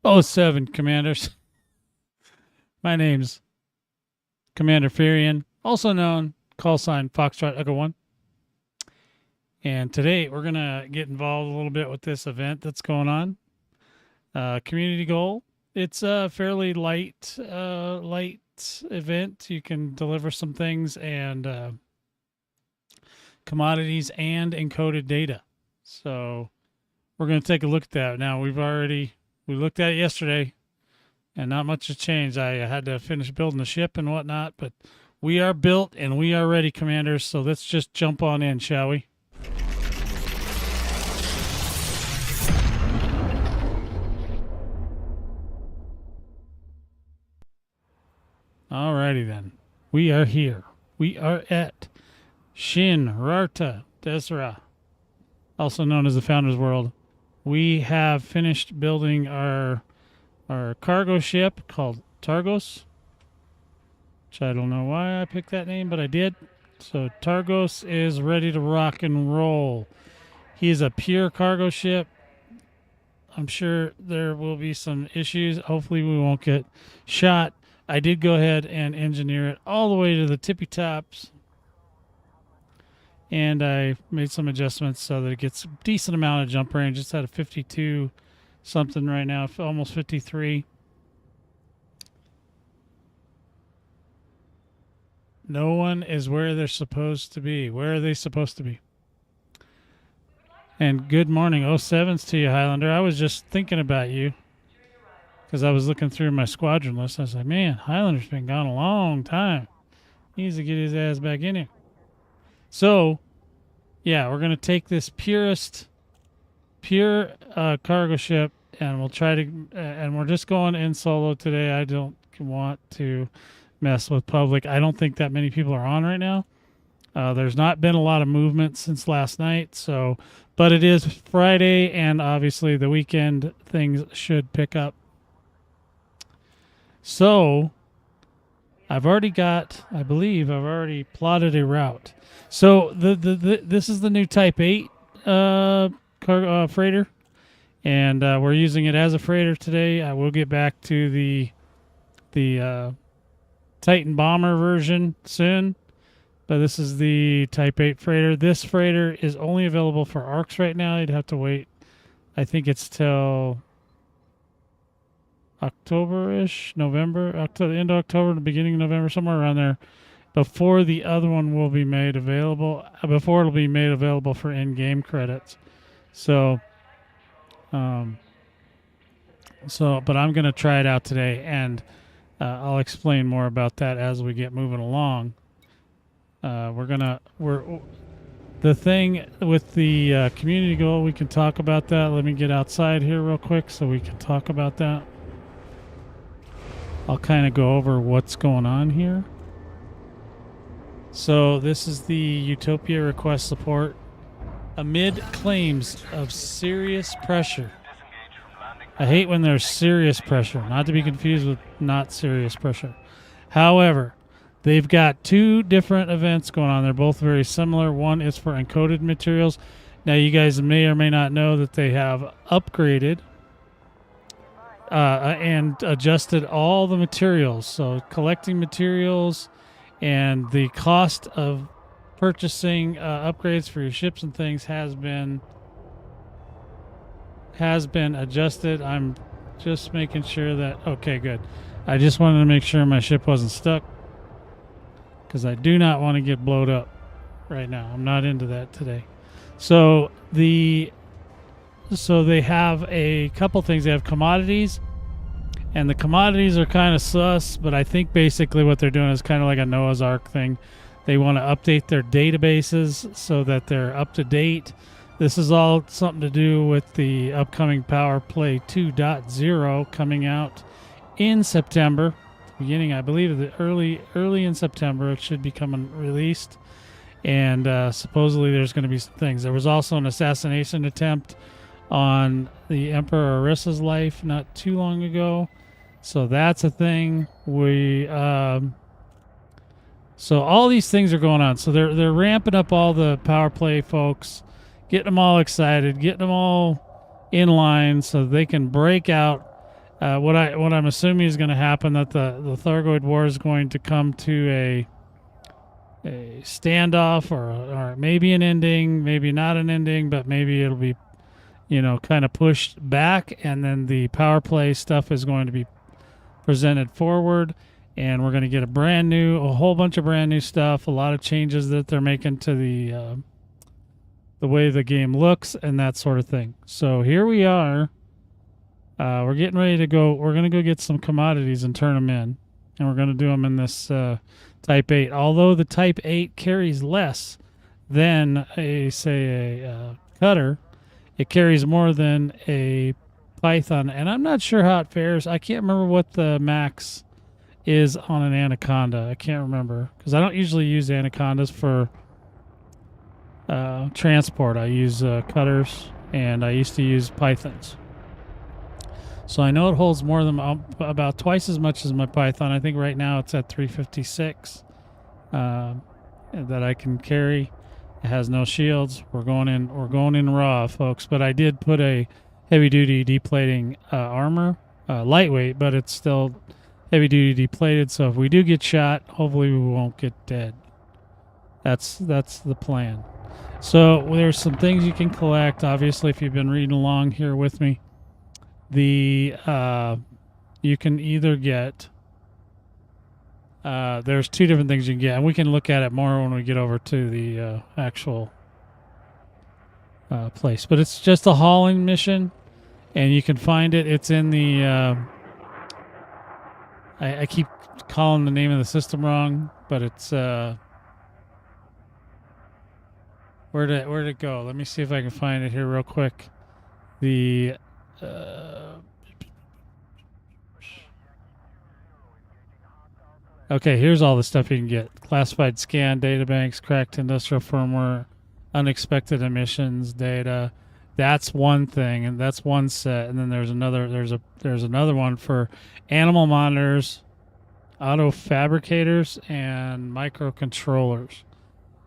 07 Commanders. My name's Commander Furion, also known call sign Foxtrot Echo 1. And today we're going to get involved a little bit with this event that's going on. Community goal. It's a fairly light event. You can deliver some things and commodities and encoded data. So we're going to take a look at that. Now we looked at it yesterday and not much has changed. I had to finish building the ship and whatnot, but we are built and we are ready, Commanders. So let's just jump on in, shall we? Alrighty then. We are here. We are at Shin Rarta Desra, also known as the Founder's World. We have finished building our cargo ship called Targos, which I don't know why I picked that name, but I did. So Targos is ready to rock and roll. He is a pure cargo ship. I'm sure there will be some issues. Hopefully we won't get shot. I did go ahead and engineer it all the way to the tippy tops. And I made some adjustments so that it gets a decent amount of jump range. It's at a 52 something right now, almost 53. No one is where they're supposed to be. Where are they supposed to be? And good morning, 07s to you, Highlander. I was just thinking about you because I was looking through my squadron list. I was like, man, Highlander's been gone a long time. He needs to get his ass back in here. So, yeah, we're going to take this pure cargo ship, and we'll try to, and we're just going in solo today. I don't want to mess with public. I don't think that many people are on right now. There's not been a lot of movement since last night, so, but it is Friday, and obviously the weekend things should pick up. So, I believe I've already plotted a route. So this is the new Type 8 freighter, and we're using it as a freighter today. I will get back to the Titan bomber version soon, but this is the Type 8 freighter. This freighter is only available for ARCs right now. You'd have to wait. I think it's till October-ish, November, the end of October, the beginning of November, somewhere around there, before the other one will be made available, before it'll be made available for in-game credits. So, but I'm going to try it out today, and I'll explain more about that as we get moving along. The thing with the community goal, we can talk about that. Let me get outside here real quick so we can talk about that. I'll kind of go over what's going on here. So this is the Utopia request support. Amid claims of serious pressure. I hate when there's serious pressure, not to be confused with not serious pressure. However, they've got two different events going on. They're both very similar. One is for encoded materials. Now you guys may or may not know that they have upgraded and adjusted all the materials. So collecting materials and the cost of purchasing upgrades for your ships and things has been adjusted. I'm just making sure that, okay, good. I just wanted to make sure my ship wasn't stuck because I do not want to get blowed up right now. I'm not into that today. So they have a couple things. They have commodities, and the commodities are kind of sus, but I think basically what they're doing is kind of like a Noah's Ark thing. They want to update their databases so that they're up to date. This is all something to do with the upcoming Power Play 2.0 coming out in September. Beginning, I believe, early in September, it should be coming released. And supposedly there's going to be some things. There was also an assassination attempt on the Emperor Arissa's life not too long ago. So that's a thing. So all these things are going on. So they're ramping up all the Power Play folks, getting them all excited, getting them all in line so they can break out What I'm assuming is going to happen, that the Thargoid War is going to come to a standoff, or maybe an ending, maybe not an ending, but maybe it'll be, kind of pushed back, and then the power play stuff is going to be presented forward, and we're going to get a whole bunch of brand new stuff, a lot of changes that they're making to the way the game looks and that sort of thing. So here we are. We're getting ready to go. We're going to go get some commodities and turn them in, and we're going to do them in this Type 8. Although the Type 8 carries less than a cutter, it carries more than a Python, and I'm not sure how it fares. I can't remember what the max is on an Anaconda. I can't remember, because I don't usually use Anacondas for transport. I use cutters, and I used to use Pythons. So I know it holds more than about twice as much as my Python. I think right now it's at 356 that I can carry. It has no shields. We're going in raw, folks. But I did put a heavy-duty deplating armor, lightweight, but it's still heavy-duty deplated. So if we do get shot, hopefully we won't get dead. That's the plan. So there's some things you can collect. Obviously, if you've been reading along here with me, you can either get. There's two different things you can get, and we can look at it more when we get over to the actual place. But it's just a hauling mission, and you can find it. It's in the. I keep calling the name of the system wrong, but it's. Where'd it go? Let me see if I can find it here real quick. The. Okay, here's all the stuff you can get. Classified scan, databanks, cracked industrial firmware, unexpected emissions data. That's one thing, and that's one set. And then there's another one for animal monitors, auto fabricators, and microcontrollers.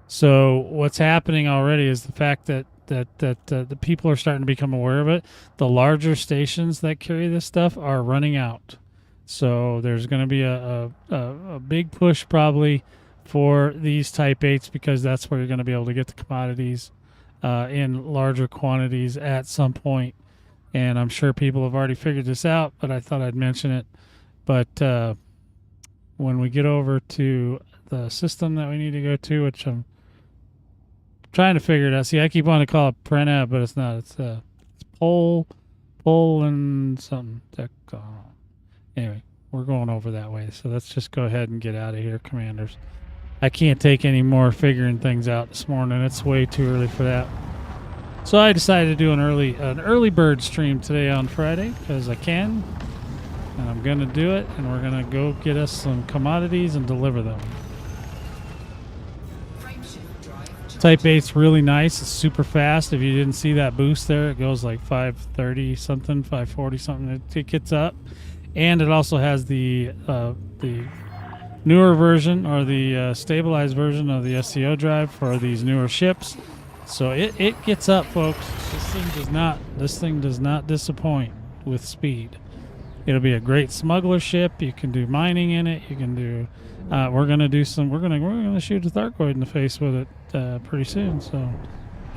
So what's happening already is the fact that the people are starting to become aware of it. The larger stations that carry this stuff are running out. So there's going to be a big push probably for these Type 8s, because that's where you're going to be able to get the commodities in larger quantities at some point. And I'm sure people have already figured this out, but I thought I'd mention it. But when we get over to the system that we need to go to, which I'm trying to figure it out. See, I keep wanting to call it Pranav, but it's not. It's Pol and something. Anyway, we're going over that way. So let's just go ahead and get out of here, Commanders. I can't take any more figuring things out this morning. It's way too early for that. So I decided to do an early bird stream today on Friday, because I can. And I'm going to do it, and we're going to go get us some commodities and deliver them. Type 8's really nice. It's super fast. If you didn't see that boost there, it goes like 530 something, 540 something. It gets up. And it also has the newer version, or the stabilized version of the SCO drive for these newer ships. So it gets up, folks. This thing does not disappoint with speed. It'll be a great smuggler ship. You can do mining in it. You can do. We're gonna shoot a Thargoid in the face with it pretty soon. So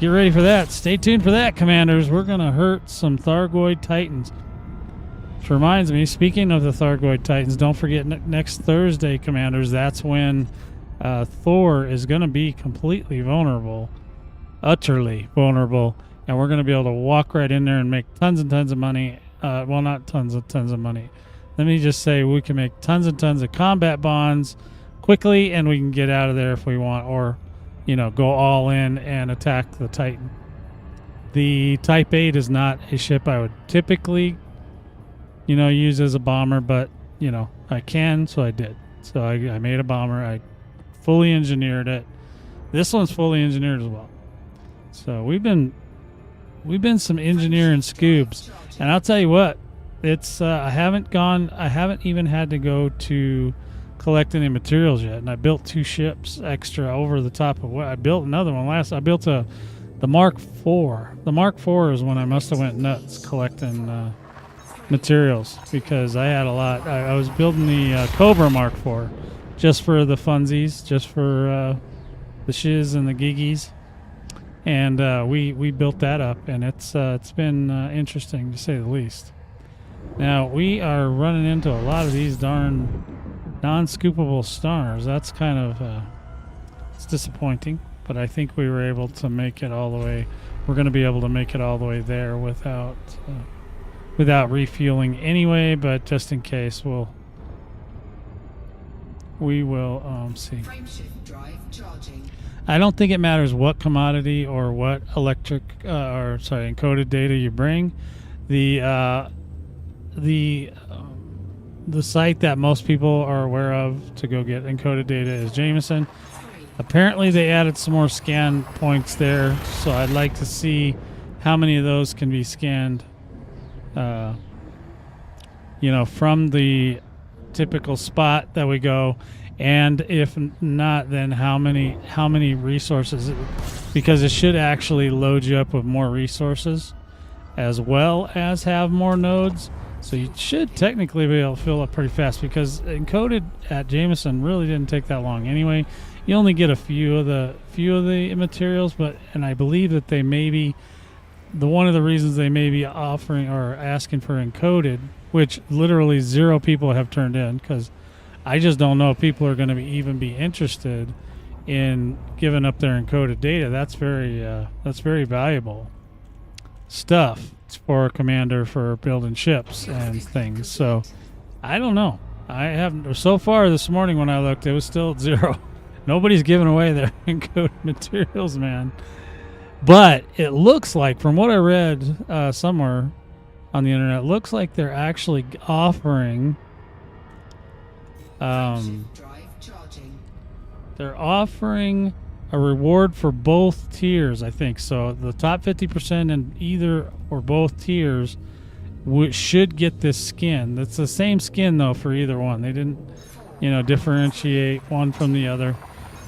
get ready for that. Stay tuned for that, Commanders. We're gonna hurt some Thargoid Titans. Which reminds me, speaking of the Thargoid Titans, don't forget next Thursday, Commanders. That's when Thor is gonna be completely vulnerable, utterly vulnerable, and we're gonna be able to walk right in there and make tons and tons of money. Well, not tons of money. Let me just say we can make tons and tons of combat bonds quickly, and we can get out of there if we want, or, go all in and attack the Titan. The Type 8 is not a ship I would typically, use as a bomber, but, I can, so I did. So I made a bomber. I fully engineered it. This one's fully engineered as well. So we've been some engineering scoobs. And I'll tell you what, it's I haven't even had to go to collect any materials yet. And I built 2 ships extra over the top of what I built. Another one I built the Mark IV. The Mark IV is when I must have went nuts collecting materials because I had a lot. I was building the Cobra Mark IV just for the funsies, just for the shiz and the giggies, and we built that up, and it's been interesting to say the least. Now we are running into a lot of these darn non-scoopable stars. That's kind of it's disappointing, but I think we were able to make it all the way. We're going to be able to make it all the way there without refueling anyway, but just in case we will see. I don't think it matters what commodity or what encoded data you bring. The site that most people are aware of to go get encoded data is Jameson. Apparently they added some more scan points there, so I'd like to see how many of those can be scanned from the typical spot that we go, and if not, then how many resources, because it should actually load you up with more resources as well as have more nodes. So you should technically be able to fill up pretty fast, because encoded at Jameson really didn't take that long anyway. You only get a few of the materials, and I believe that they may be one of the reasons they may be offering or asking for encoded, which literally 0 people have turned in, because I just don't know if people are going to even be interested in giving up their encoded data. That's very valuable stuff for a commander for building ships and things. So I don't know. I haven't so far this morning when I looked, it was still at 0. Nobody's giving away their encoded materials, man. But it looks like, from what I read somewhere on the internet, it looks like they're actually offering they're offering a reward for both tiers, I think. So the top 50% in either or both tiers should get this skin. That's the same skin, though, for either one. They didn't, differentiate one from the other.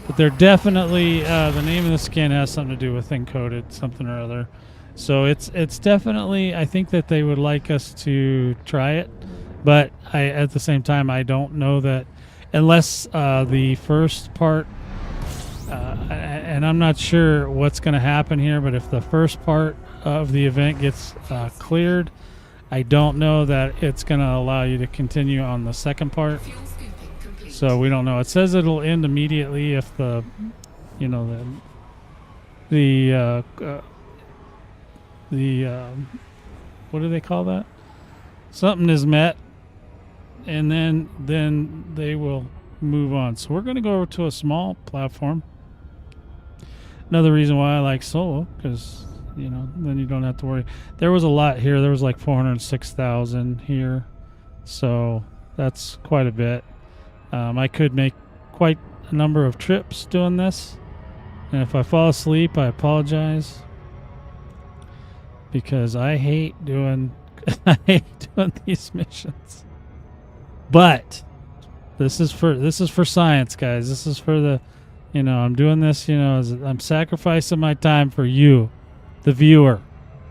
But they're definitely, the name of the skin has something to do with encoded something or other. So it's definitely, I think that they would like us to try it. But at the same time, I don't know that unless the first part, and I'm not sure what's going to happen here, but if the first part of the event gets cleared, I don't know that it's going to allow you to continue on the second part. So we don't know. It says it'll end immediately if the what do they call that? Something is met, and then they will move on. So we're going to go over to a small platform. Another reason why I like solo, because then you don't have to worry. There was a lot here. There was like 406,000 here, so that's quite a bit. I could make quite a number of trips doing this, and if I fall asleep, I apologize, because I hate doing these missions. But this is for science, guys. This is for the, I'm doing this, I'm sacrificing my time for you, the viewer,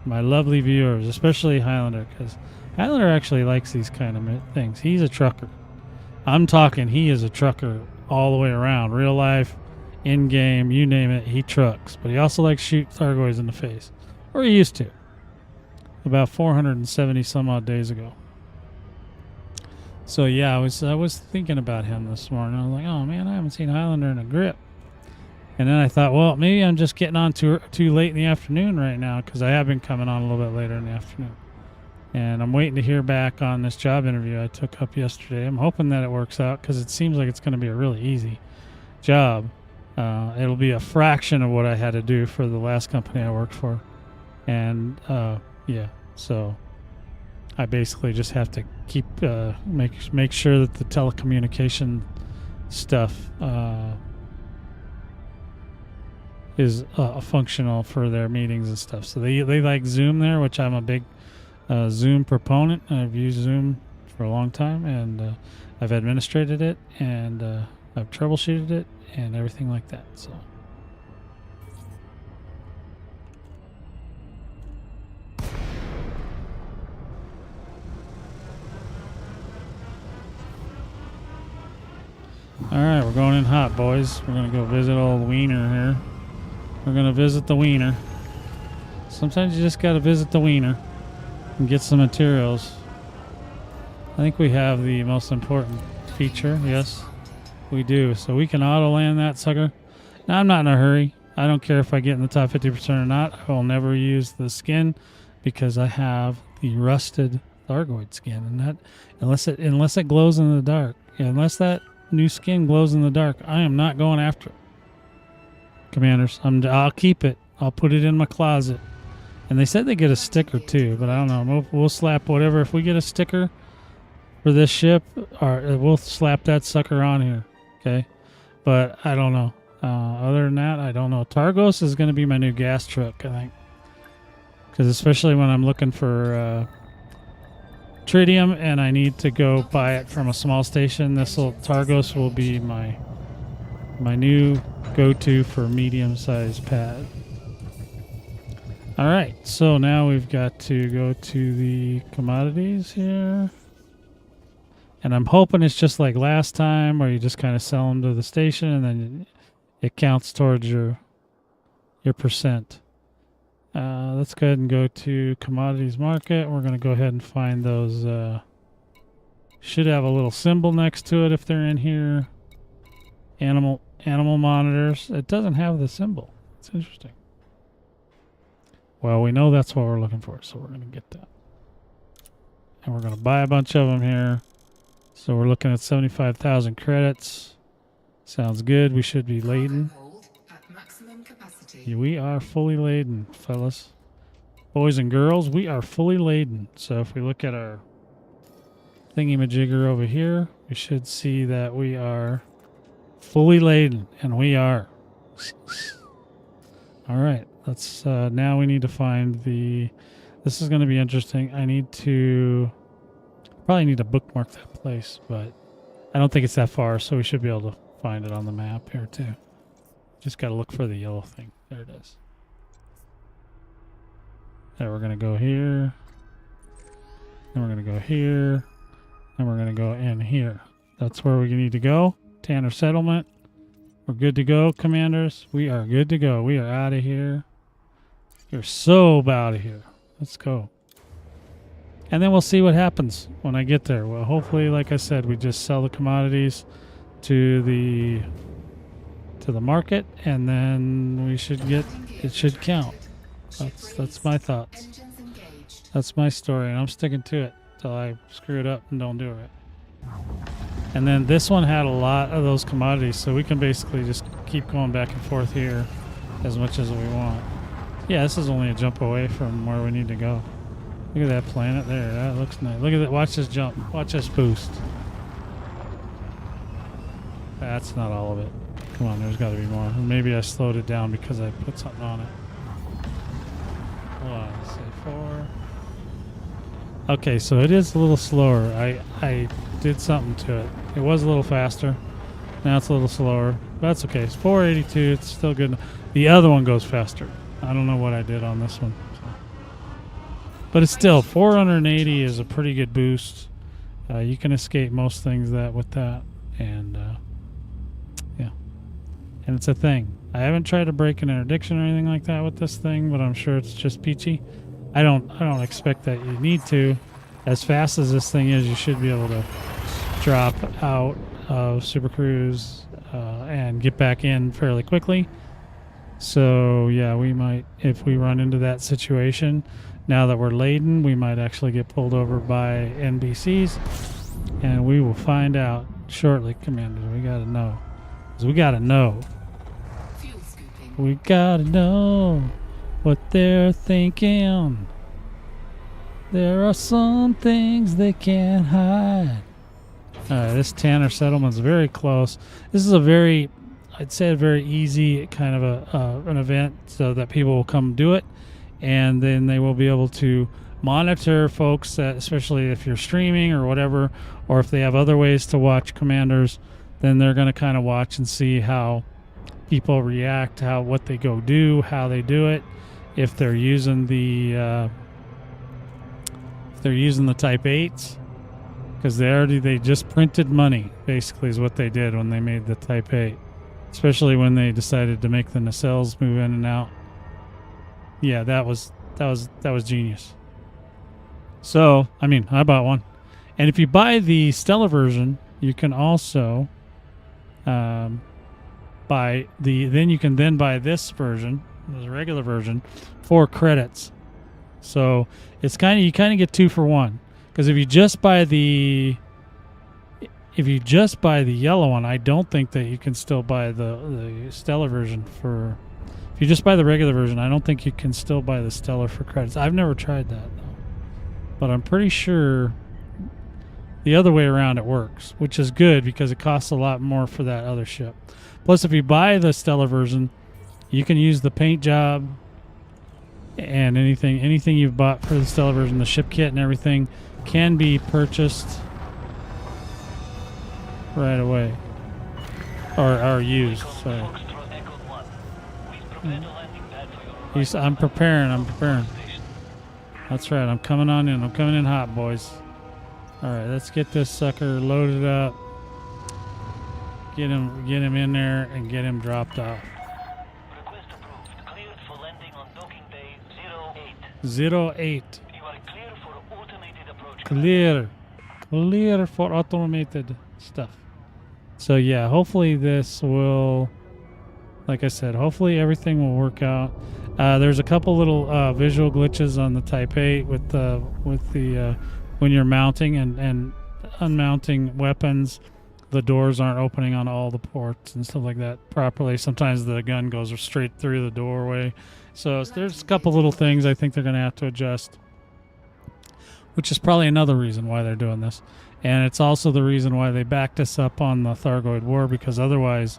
my lovely viewers, especially Highlander, because Highlander actually likes these kind of things. He's a trucker. I'm talking, he is a trucker all the way around. Real life, in game, you name it, he trucks. But he also likes to shoot Thargoids in the face, or he used to. About 470 some odd days ago. So yeah, I was thinking about him this morning. I was like, oh man, I haven't seen Highlander in a grip. And then I thought, well, maybe I'm just getting on too late in the afternoon right now, because I have been coming on a little bit later in the afternoon. And I'm waiting to hear back on this job interview I took up yesterday. I'm hoping that it works out, because it seems like it's going to be a really easy job. It'll be a fraction of what I had to do for the last company I worked for. And yeah, so I basically just have to keep make sure that the telecommunication stuff is functional for their meetings and stuff. So they like Zoom there, which I'm a big Zoom proponent. I've used Zoom for a long time, and I've administrated it, and I've troubleshooted it and everything like that. So going in hot, boys. We're going to go visit old Wiener here. We're going to visit the Wiener. Sometimes you just got to visit the Wiener and get some materials. I think we have the most important feature. Yes, we do. So we can auto land that sucker. Now, I'm not in a hurry. I don't care if I get in the top 50% or not. I will never use the skin because I have the rusted Thargoid skin, and that unless it glows in the dark, unless that new skin glows in the dark, I am not going after it. Commanders, I'll keep it. I'll put it in my closet. And they said they get a sticker too, but I don't know. We'll slap whatever. If we get a sticker for this ship, or we'll slap that sucker on here. Okay, but I don't know. Other than that, I don't know. Targos is going to be my new gas truck, I think, because especially when I'm looking for tritium and I need to go buy it from a small station, Targos will be my new go-to for medium-sized pad. All right, so now we've got to go to the commodities here. And I'm hoping it's just like last time where you just kind of sell them to the station and then it counts towards your percent. Let's go ahead and go to commodities market. We're going to go ahead and find those. Should have a little symbol next to it if they're in here. Animal monitors. It doesn't have the symbol. It's interesting. Well, we know that's what we're looking for, so we're going to get that. And we're going to buy a bunch of them here. So we're looking at 75,000 credits. Sounds good. We should be laden. We are fully laden, fellas. Boys and girls, we are fully laden. So if we look at our thingy-majigger over here, we should see that we are fully laden, and we are. All right. Let's now we need to find the. This is going to be interesting. Probably need to bookmark that place, but I don't think it's that far, so we should be able to find it on the map here too. Just got to look for the yellow thing. There it is. There, we're going to go here. Then we're going to go here. And we're going to go in here. That's where we need to go. Tanner Settlement. We're good to go, commanders. We are good to go. We are out of here. We're so out of here. Let's go. And then we'll see what happens when I get there. Well, hopefully, like I said, we just sell the commodities to the market, and then we should get it should count. That's my thoughts. That's my story, and I'm sticking to it till I screw it up and don't do it right. And then this one had a lot of those commodities, so we can basically just keep going back and forth here as much as we want. Yeah, this is only a jump away from where we need to go. Look at that planet there. That looks nice. Look at that. Watch this jump. Watch this boost. That's not all of it. Come on, there's got to be more. Maybe I slowed it down because I put something on it. Hold on. Let's say 4. Okay, so it is a little slower. I did something to it. It was a little faster. Now it's a little slower. That's okay. It's 482. It's still good. The other one goes faster. I don't know what I did on this one. So. But it's still 480 is a pretty good boost. You can escape most things with that. And yeah. And it's a thing. I haven't tried to break an interdiction or anything like that with this thing, but I'm sure it's just peachy. I don't expect that you need to. As fast as this thing is, you should be able to drop out of Super Cruise and get back in fairly quickly. So yeah, we might, if we run into that situation, now that we're laden, we might actually get pulled over by NBCs, and we will find out shortly, Commanders. We gotta know. 'Cause we gotta know. We gotta know what they're thinking. There are some things they can't hide. Alright, this Tanner Settlement's very close. This is I'd say a very easy kind of an event so that people will come do it, and then they will be able to monitor folks that, especially if you're streaming or whatever, or if they have other ways to watch Commanders, then they're going to kind of watch and see how people react, what they go do, how they do it, if they're using the Type 8s, because they just printed money, basically, is what they did when they made the Type 8. Especially when they decided to make the nacelles move in and out. Yeah, that was genius. So, I mean, I bought one. And if you buy the Stella version, you can also buy this version, the regular version, for credits. So it's you kind of get 2 for 1. Because if you just buy the yellow one, I don't think that you can still buy the Stella version for. If you just buy the regular version, I don't think you can still buy the Stella for credits. I've never tried that though, but I'm pretty sure the other way around it works, which is good because it costs a lot more for that other ship. Plus, if you buy the Stella version, you can use the paint job and anything you've bought for the Stella version, the ship kit and everything, can be purchased right away or used. Sorry. I'm preparing. That's right. I'm coming on in. I'm coming in hot, boys. All right, let's get this sucker loaded up. Get him in there and get him dropped off. Request approved. Cleared for landing on docking bay 08. You are clear for automated approach. Clear for automated stuff. So yeah, hopefully this will, like I said, hopefully everything will work out. There's a couple little visual glitches on the Type 8 with the when you're mounting and unmounting weapons, the doors aren't opening on all the ports and stuff like that properly. Sometimes the gun goes straight through the doorway. So there's a couple little things I think they're going to have to adjust, which is probably another reason why they're doing this. And it's also the reason why they backed us up on the Thargoid War, because otherwise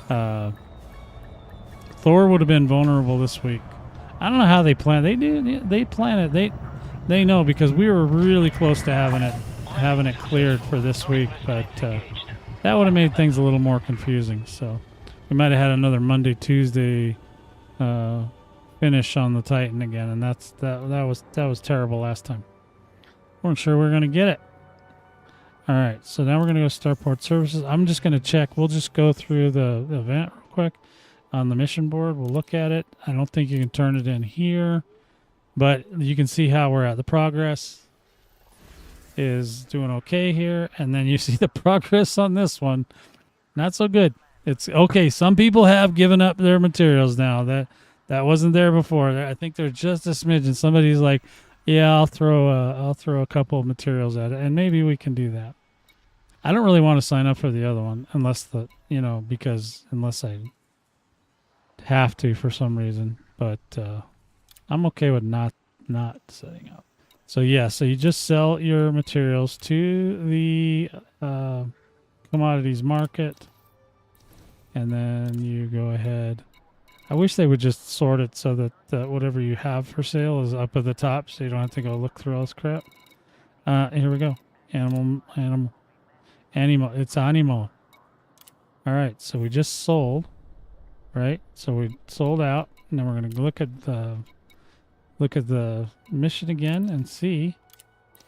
Thor would have been vulnerable this week. I don't know how they plan. They plan it. They know, because we were really close to having it cleared for this week, but that would have made things a little more confusing. So we might have had another Monday, Tuesday finish on the Titan again, and that was terrible last time. Weren't sure we were going to get it. All right, so now we're going to go Starport Services. I'm just going to check. We'll just go through the event real quick on the mission board. We'll look at it. I don't think you can turn it in here, but you can see how we're at. The progress is doing okay here, and then you see the progress on this one. Not so good. It's okay. Some people have given up their materials now. That wasn't there before. I think they're just a smidgen. Somebody's like, yeah, I'll throw a couple of materials at it, and maybe we can do that. I don't really want to sign up for the other one unless I have to for some reason, but I'm okay with not setting up. So yeah, so you just sell your materials to the commodities market, and then you go ahead. I wish they would just sort it so that whatever you have for sale is up at the top, so you don't have to go look through all this crap. Here we go. Animal. It's animal. All right, so we just sold, right? So we sold out, and then we're gonna look at the mission again and see.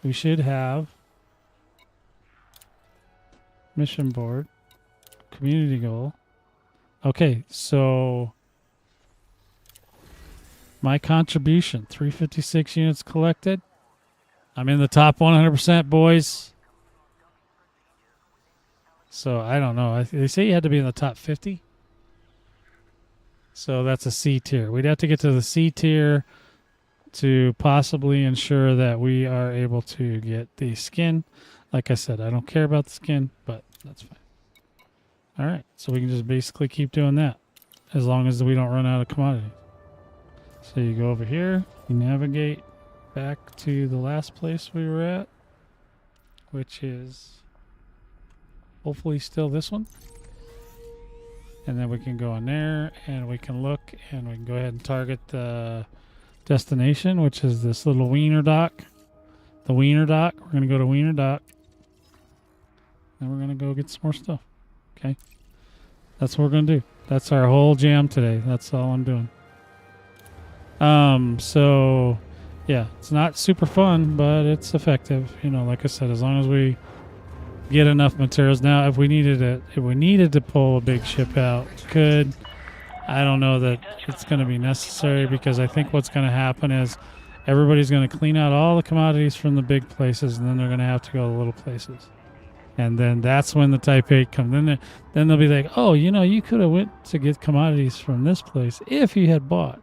We should have mission board, community goal. Okay, so my contribution, 356 units collected. I'm in the top 100%, boys. So I don't know. They say you had to be in the top 50. So that's a C tier. We'd have to get to the C tier to possibly ensure that we are able to get the skin. Like I said, I don't care about the skin, but that's fine. All right, so we can just basically keep doing that as long as we don't run out of commodities. So you go over here, you navigate back to the last place we were at, which is hopefully still this one. And then we can go in there and we can look, and we can go ahead and target the destination, which is this little Wiener dock. The Wiener dock. We're going to go to Wiener dock. And we're going to go get some more stuff. Okay? That's what we're going to do. That's our whole jam today. That's all I'm doing. So yeah, it's not super fun, but it's effective. You know, like I said, as long as we get enough materials. Now, if we needed to pull a big ship out, could. I don't know that it's going to be necessary, because I think what's going to happen is everybody's going to clean out all the commodities from the big places, and then they're going to have to go to the little places. And then that's when the Type 8 comes. Then they'll be like, oh, you know, you could have went to get commodities from this place if you had bought.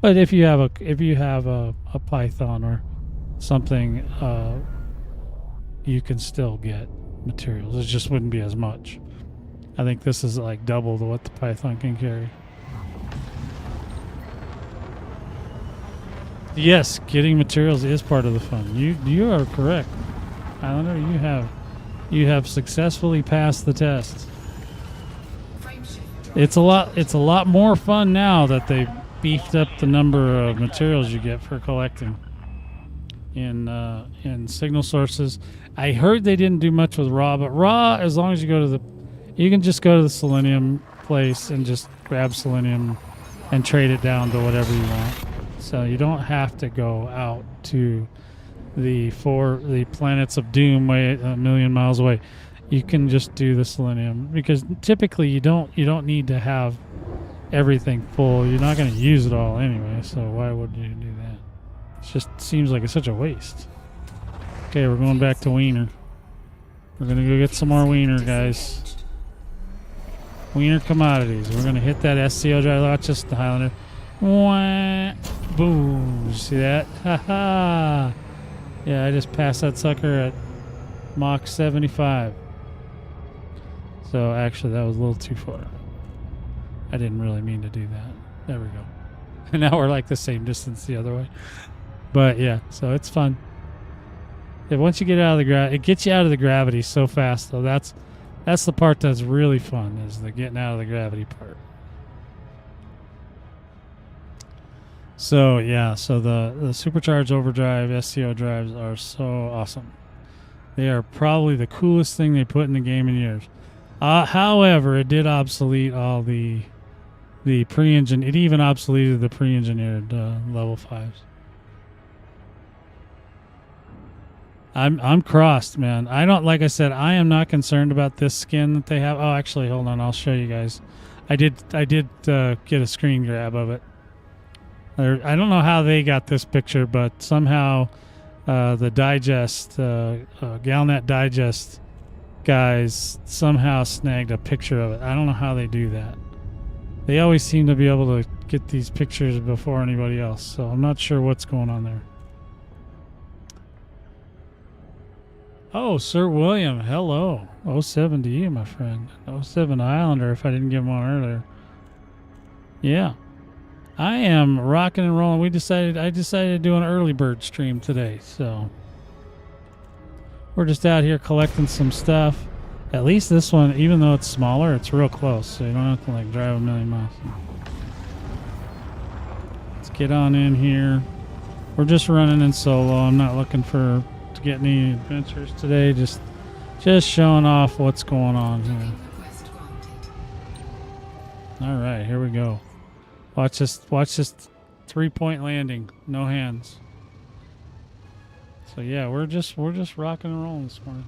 But if you have a Python or something, you can still get materials. It just wouldn't be as much. I think this is like double to what the Python can carry. Yes, getting materials is part of the fun. You are correct, Islander. You have successfully passed the test. It's a lot more fun now that they beefed up the number of materials you get for collecting in signal sources. I heard they didn't do much with raw, but raw, as long as you can just go to the selenium place and just grab selenium and trade it down to whatever you want. So you don't have to go out to the planets of doom way a million miles away. You can just do the selenium, because typically you don't need to have everything full. You're not going to use it all anyway, so why would you do that? It just seems like it's such a waste. Okay, we're going back to Wiener. We're going to go get some more Wiener, guys. Wiener Commodities. We're going to hit that SCO drive. Watch this, the Highlander. Wah, boom. See that? Ha ha. Yeah, I just passed that sucker at Mach 75. So actually, that was a little too far. I didn't really mean to do that. There we go. And now we're like the same distance the other way. But yeah, so it's fun. Once you get out of the it gets you out of the gravity so fast, though. That's the part that's really fun, is the getting out of the gravity part. So yeah, so the supercharged overdrive SCO drives are so awesome. They are probably the coolest thing they put in the game in years. However, it did obsolete all the pre-engine. It even obsoleted the pre-engineered level 5s. I'm crossed, man. I don't, like I said, I am not concerned about this skin that they have. Oh, actually, hold on, I'll show you guys. I did get a screen grab of it. I don't know how they got this picture, but somehow the digest, Galnet Digest guys somehow snagged a picture of it. I don't know how they do that. They always seem to be able to get these pictures before anybody else, so I'm not sure what's going on there. Oh, Sir William, hello. 07 to you, my friend. 07 Islander, if I didn't give him one earlier. Yeah. I am rocking and rolling. I decided to do an early bird stream today, so we're just out here collecting some stuff. At least this one, even though it's smaller, it's real close, so you don't have to like drive a million miles. Let's get on in here. We're just running in solo. I'm not looking to get any adventures today. Just showing off what's going on here. All right, here we go. Watch this 3-point landing. No hands. So yeah, we're just rocking and rolling this morning.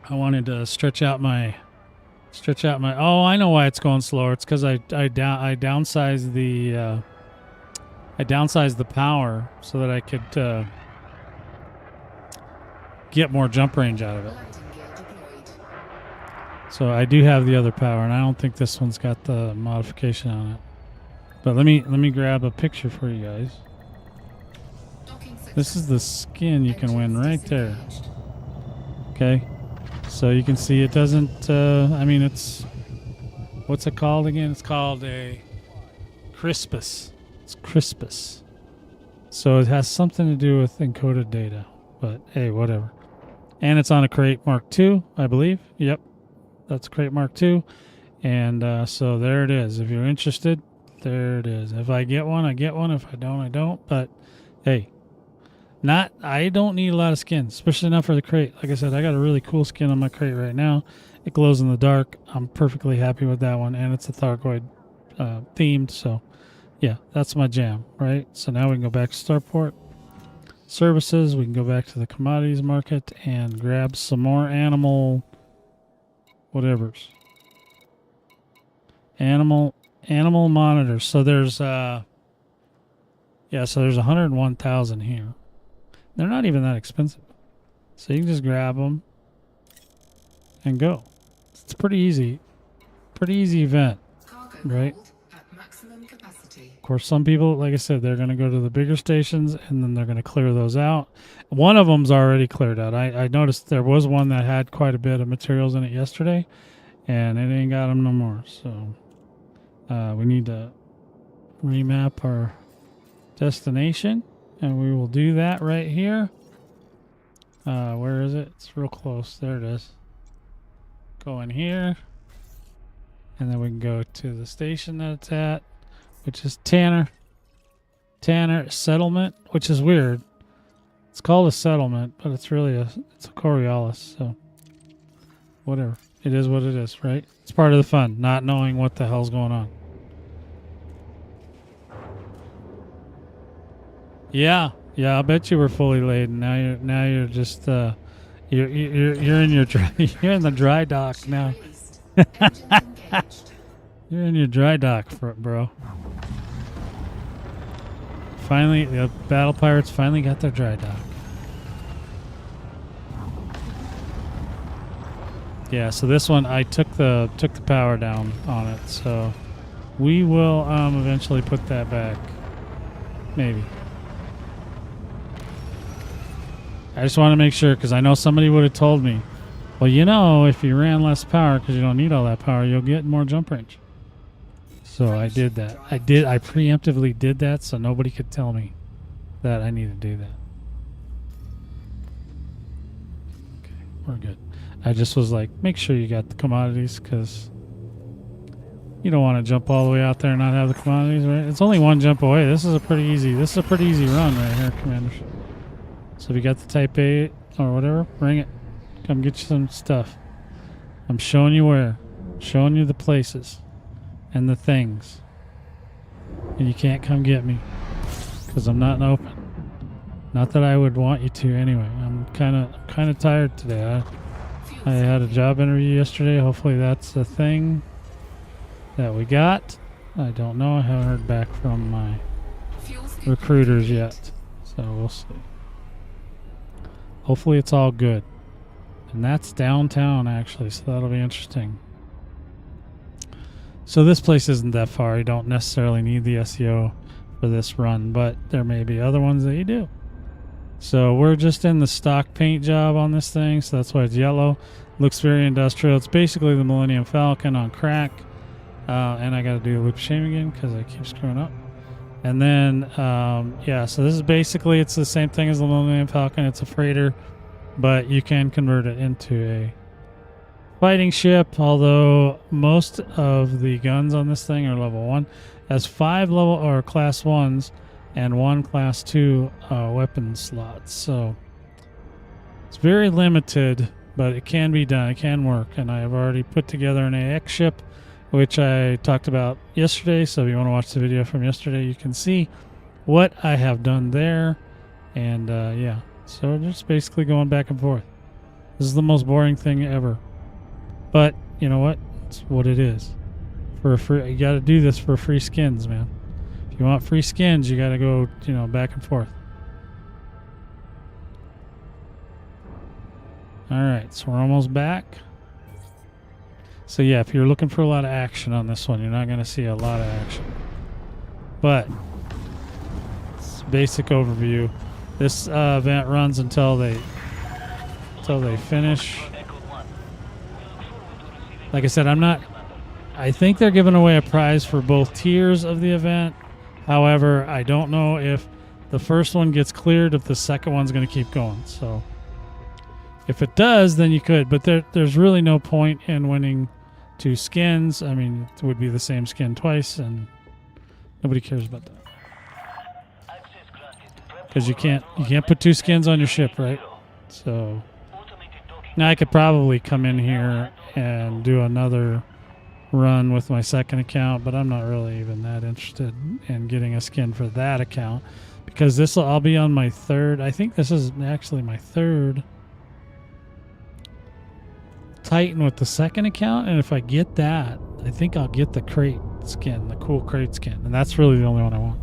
I wanted to stretch out my. Oh, I know why it's going slower. It's because I downsized the power so that I could get more jump range out of it. So I do have the other power, and I don't think this one's got the modification on it. But let me grab a picture for you guys. This is the skin you can win right there. Okay, so you can see it doesn't. I mean, it's what's it called again? It's called a Crispus. It's Crispus. So it has something to do with encoded data. But hey, whatever. And it's on a Crate Mark II, I believe. Yep. That's Crate Mark II. And so there it is. If you're interested, there it is. If I get one, I get one. If I don't, I don't. But hey, I don't need a lot of skin, especially not for the crate. Like I said, I got a really cool skin on my crate right now. It glows in the dark. I'm perfectly happy with that one. And it's a Thargoid themed. So Yeah, that's my jam, right? So now we can go back to Starport. Services, we can go back to the commodities market and grab some more animal whatevers. Animal monitors. So there's so there's 101,000 here. They're not even that expensive. So you can just grab them and go. It's pretty easy. Pretty easy event, right? Of course, some people, like I said, they're going to go to the bigger stations and then they're going to clear those out. One of them's already cleared out. I noticed there was one that had quite a bit of materials in it yesterday, and it ain't got them no more. So we need to remap our destination, and we will do that right here. Where is it? It's real close. There it is. Go in here, and then we can go to the station that it's at, which is Tanner Settlement, which is weird. It's called a settlement, but it's really it's a Coriolis, so whatever. It is what it is, right? It's part of the fun, not knowing what the hell's going on. Yeah, I bet you were fully laden. Now you're just you're in your you're in the dry dock now. You're in your dry dock, bro. Finally, the battle pirates finally got their dry dock. Yeah, so this one I took the power down on it, so we will eventually put that back. Maybe. I just want to make sure, because I know somebody would have told me, well, you know, if you ran less power, because you don't need all that power, you'll get more jump range. So I did that. I preemptively did that so nobody could tell me that I need to do that. Okay, we're good. I just was like, make sure you got the commodities, because you don't want to jump all the way out there and not have the commodities, right? It's only one jump away. This is a pretty easy run right here, Commanders. So if you got the Type A or whatever, bring it. Come get you some stuff. I'm showing you where. Showing you the places and the things. And you can't come get me, because I'm not open. Not that I would want you to anyway. I'm kind of tired today. I had a job interview yesterday. Hopefully that's the thing that we got. I don't know. I haven't heard back from my recruiters yet. So we'll see. Hopefully it's all good. And that's downtown, actually, so that'll be interesting. So this place isn't that far. You don't necessarily need the SEO for this run, but there may be other ones that you do. So we're just in the stock paint job on this thing, so that's why it's yellow. Looks very industrial. It's basically the Millennium Falcon on crack. And I got to do a loop shame again because I keep screwing up. And then, so this is basically, it's the same thing as the Millennium Falcon. It's a freighter, but you can convert it into a fighting ship, although most of the guns on this thing are level 1. It has 5 level or class 1s and 1 class 2 weapon slots. So it's very limited, but it can be done. It can work. And I have already put together an AX ship, which I talked about yesterday. So if you want to watch the video from yesterday, you can see what I have done there. And so we're just basically going back and forth. This is the most boring thing ever. But you know what? It's what it is. For a free, you got to do this for free skins, man. If you want free skins, you got to go, back and forth. All right, so we're almost back. So yeah, if you're looking for a lot of action on this one, you're not going to see a lot of action. But it's a basic overview. This event runs until they finish. Like I said, I think they're giving away a prize for both tiers of the event. However, I don't know if the first one gets cleared, if the second one's going to keep going. So if it does, then you could. But there's really no point in winning 2 skins. I mean, it would be the same skin twice, and nobody cares about that. Because you can't put 2 skins on your ship, right? So now I could probably come in here and do another run with my second account, but I'm not really even that interested in getting a skin for that account because I'll be on my third. I think this is actually my third Titan with the second account, and if I get that, I think I'll get the crate skin, the cool crate skin, and that's really the only one I want.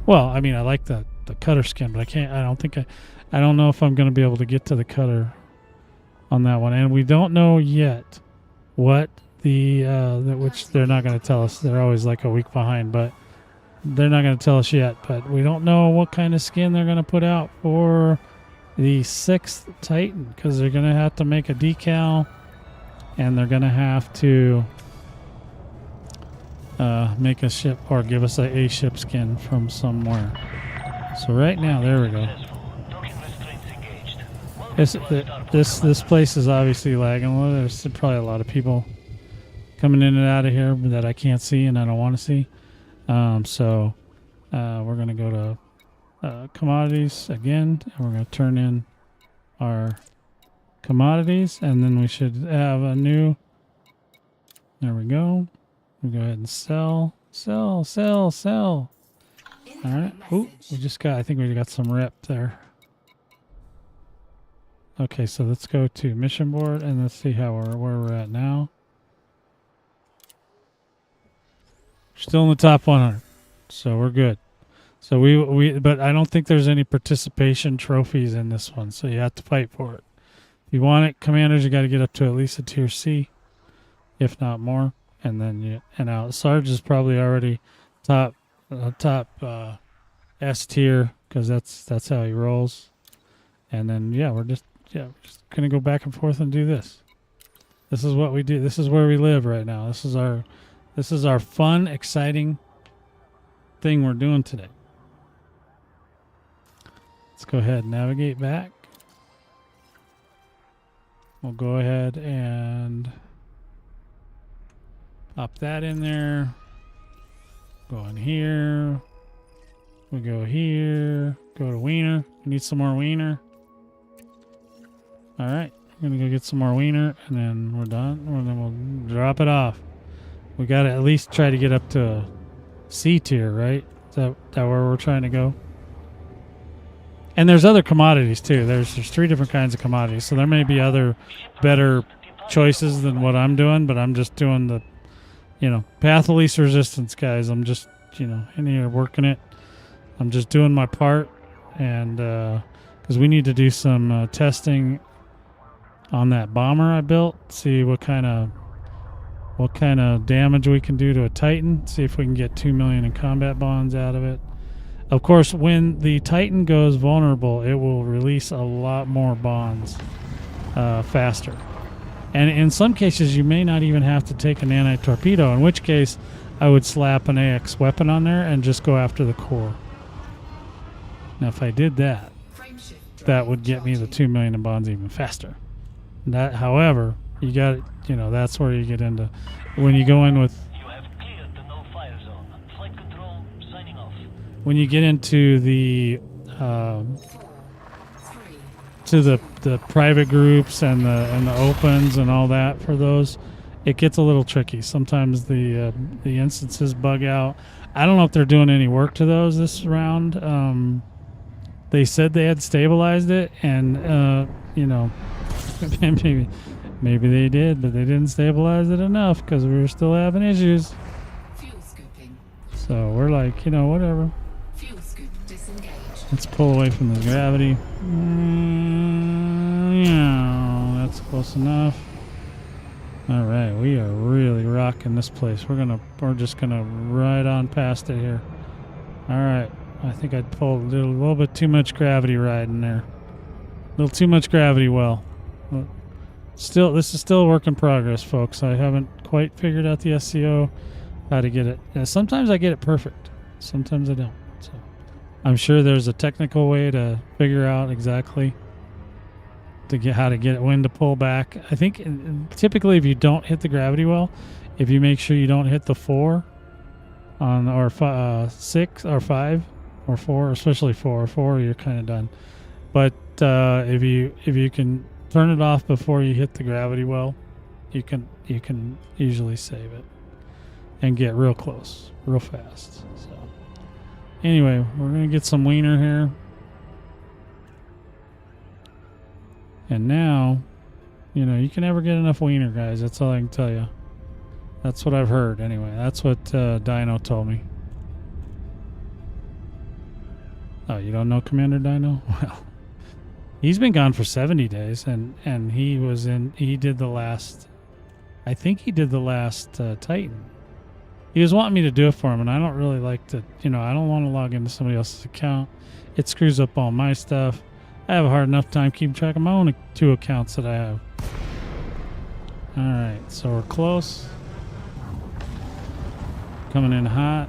Well, I mean, I like the cutter skin, but I don't know if I'm going to be able to get to the cutter on that one, and we don't know yet what which they're not going to tell us. They're always like a week behind, but they're not going to tell us yet. But we don't know what kind of skin they're going to put out for the 6th Titan, because they're going to have to make a decal, and they're going to have to make a ship or give us a ship skin from somewhere. So right now, there we go. This place is obviously lagging. Well, there's probably a lot of people coming in and out of here that I can't see and I don't want to see. So we're going to go to commodities again, and we're going to turn in our commodities, and then we should have a new. There we go. We go ahead and sell. All right. Ooh, I think we got some rep there. Okay, so let's go to mission board and let's see where we're at now. Still in the top 100, so we're good. So but I don't think there's any participation trophies in this one, so you have to fight for it. If you want it, commanders, you got to get up to at least a tier C, if not more, and then out. Sarge is probably already top S tier because that's how he rolls. And then we're just gonna go back and forth and do this. This is what we do. This is where we live right now. This is our fun, exciting thing we're doing today. Let's go ahead and navigate back. We'll go ahead and pop that in there. Go in here. We go here. Go to wiener. We need some more wiener. All right. I'm going to go get some more wiener, and then we're done. And then we'll drop it off. We got to at least try to get up to C tier, right? Is that where we're trying to go? And there's other commodities, too. There's 3 different kinds of commodities. So there may be other better choices than what I'm doing, but I'm just doing the, path of least resistance, guys. I'm just, in here working it. I'm just doing my part, and because we need to do some testing on that bomber I built. See what kind of damage we can do to a Titan. See if we can get 2 million in combat bonds out of it. Of course, when the Titan goes vulnerable, it will release a lot more bonds faster. And in some cases, you may not even have to take an anti-torpedo, in which case I would slap an AX weapon on there and just go after the core. Now, if I did that, that would get me the 2 million in bonds even faster. That, however, you got, that's where you get into, when you go in with, You have cleared the no-fire zone. Flight control signing off. when you get into the the private groups and the opens and all that for those, it gets a little tricky. Sometimes the instances bug out. I don't know if they're doing any work to those this round. They said they had stabilized it, and maybe they did, but they didn't stabilize it enough because we were still having issues. Fuel scooping. So we're like, whatever. Fuel scoop disengaged. Let's pull away from the gravity. That's close enough. All right, we are really rocking this place. We're just gonna ride on past it here. All right, I think I pulled a little bit too much gravity riding there. A little too much gravity. Well, still, this is still a work in progress, folks. I haven't quite figured out the SEO, how to get it. Sometimes I get it perfect. Sometimes I don't. So I'm sure there's a technical way to figure out exactly how to get it, when to pull back. I think typically if you don't hit the gravity well, if you make sure you don't hit the 4 on or 6 or 5 or 4, especially 4, you're kind of done. But if you can turn it off before you hit the gravity well, you can you can usually save it and get real close, real fast. So anyway, we're gonna get some wiener here. And now, you know, you can never get enough wiener, guys. That's all I can tell you. That's what I've heard, anyway. That's what Dino told me. Oh, you don't know Commander Dino? Well, he's been gone for 70 days, and he did the last, I think he did the last Titan. He was wanting me to do it for him, and I don't really like to, you know, I don't want to log into somebody else's account. It screws up all my stuff. I have a hard enough time keeping track of my own 2 accounts that I have. Alright, so we're close. Coming in hot.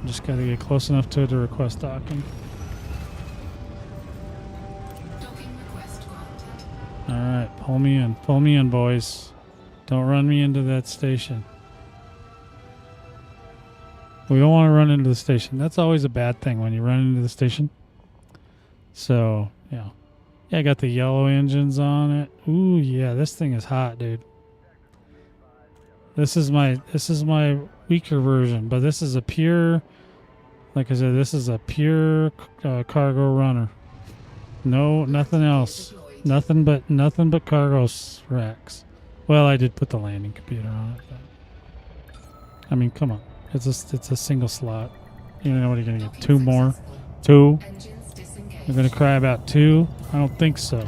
Just got to get close enough to it to request docking. Docking request granted. Alright, pull me in, boys. Don't run me into that station. We don't want to run into the station. That's always a bad thing when you run into the station. So, yeah. Yeah, I got the yellow engines on it. Ooh, yeah, this thing is hot, dude. This is my weaker version, but this is a pure, like I said, this is a pure cargo runner. No, nothing else. Nothing but cargo racks. Well, I did put the landing computer on it, but I mean, come on. It's a single slot. You know what, are you gonna get 2 more? 2? Engines disengaged. You're gonna cry about 2? I don't think so.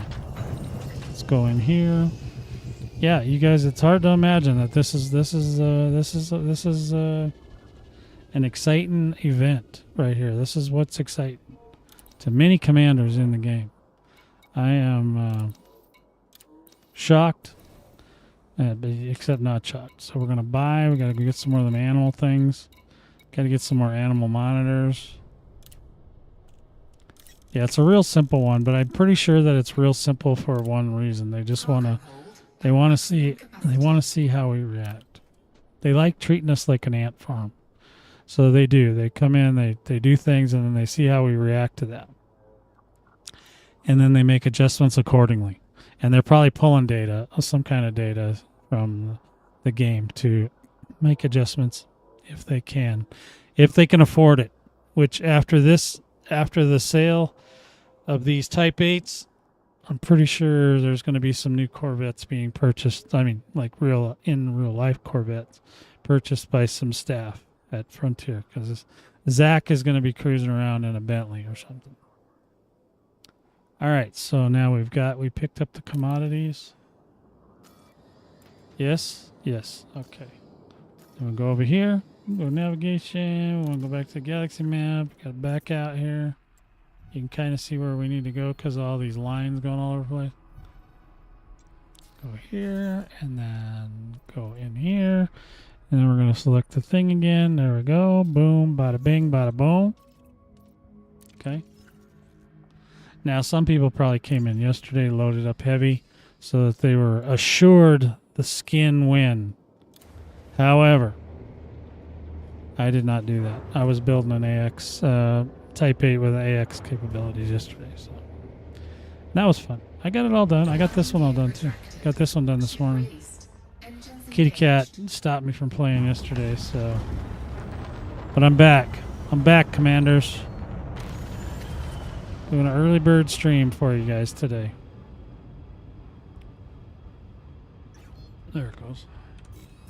Let's go in here. Yeah, you guys, it's hard to imagine that this is an exciting event right here. This is what's exciting to many commanders in the game. I am shocked, except not shocked. So we're gonna buy. We gotta go get some more of them animal things. Gotta get some more animal monitors. Yeah, it's a real simple one, but I'm pretty sure that it's real simple for one reason. They just want to see how we react. They like treating us like an ant farm. So they do. They come in, they do things, and then they see how we react to that. And then they make adjustments accordingly. And they're probably pulling data, some kind of data from the game to make adjustments if they can. If they can afford it. Which after the sale of these Type 8s, I'm pretty sure there's going to be some new Corvettes being purchased. I mean, like real life Corvettes purchased by some staff at Frontier, because Zach is going to be cruising around in a Bentley or something. All right, so now we picked up the commodities. Yes, okay. Then we'll go over here, go navigation. We'll go back to the galaxy map. Got to back out here. You can kind of see where we need to go because of all these lines going all over the place. Go here, and then go in here. And then we're going to select the thing again. There we go. Boom, bada bing, bada boom. Okay. Now, some people probably came in yesterday, loaded up heavy, so that they were assured the skin win. However, I did not do that. I was building an AX Type 8 with AX capabilities yesterday, so that was fun. I got it all done. I got this one all done too. Got this one done this morning. Kitty Cat stopped me from playing yesterday, so. But I'm back. I'm back, commanders. Doing an early bird stream for you guys today. There it goes.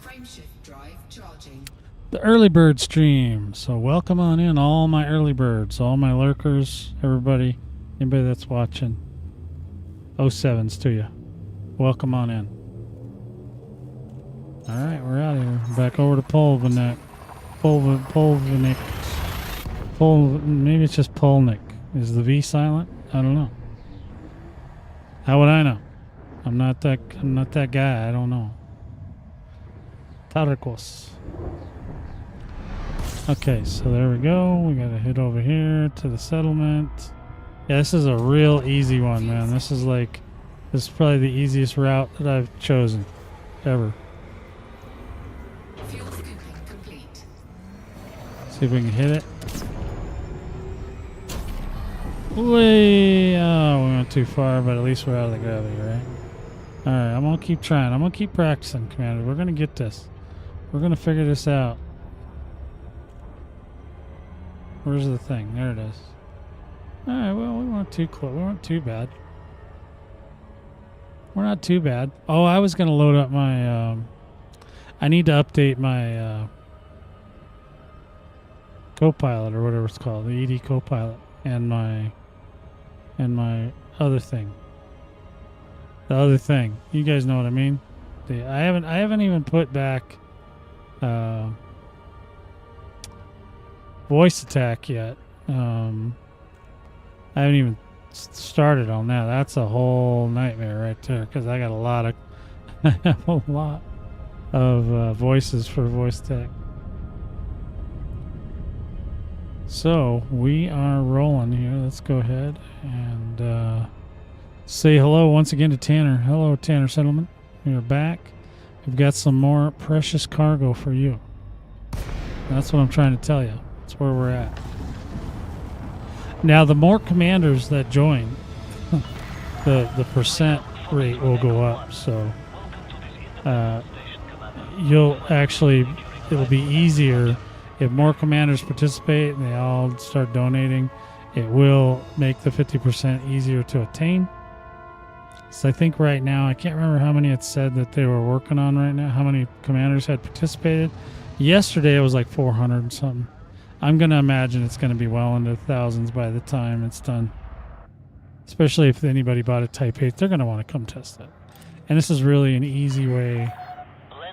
Frameshift drive charging. The early bird stream. So welcome on in, all my early birds, all my lurkers, everybody, anybody that's watching. 07s to you. Welcome on in. All right, we're out of here. Back over to Polevnic. Maybe it's just Polnick. Is the V silent? I don't know. How would I know? I'm not that guy. I don't know. Tarikos. Okay, so there we go. We gotta head over here to the settlement. Yeah, this is a real easy one, man. This is probably the easiest route that I've chosen ever. Fuel scooping complete. See if we can hit it. Way, oh, we went too far, but at least we're out of the gravity, right? All right, I'm gonna keep trying. I'm gonna keep practicing, Commander. We're gonna get this. We're gonna figure this out. Where's the thing? There it is. All right. Well, we weren't too close. We weren't too bad. We're not too bad. Oh, I was gonna load up my. I need to update my Copilot or whatever it's called, the ED Copilot, and my other thing. The other thing. You guys know what I mean? I haven't even put back voice attack yet. I haven't even started on that. That's a whole nightmare right there because I got I have a lot of voices for voice tech. So we are rolling here. Let's go ahead and say hello once again to Tanner. Hello, Tanner Settlement. We are back. We've got some more precious cargo for you. That's what I'm trying to tell you. That's where we're at. Now, the more commanders that join, the percent rate will go up. So it'll be easier if more commanders participate and they all start donating. It will make the 50% easier to attain. So I think right now, I can't remember how many it said that they were working on right now, how many commanders had participated. Yesterday it was like 400 and something. I'm going to imagine it's going to be well into thousands by the time it's done. Especially if anybody bought a Type 8, they're going to want to come test it. And this is really an easy way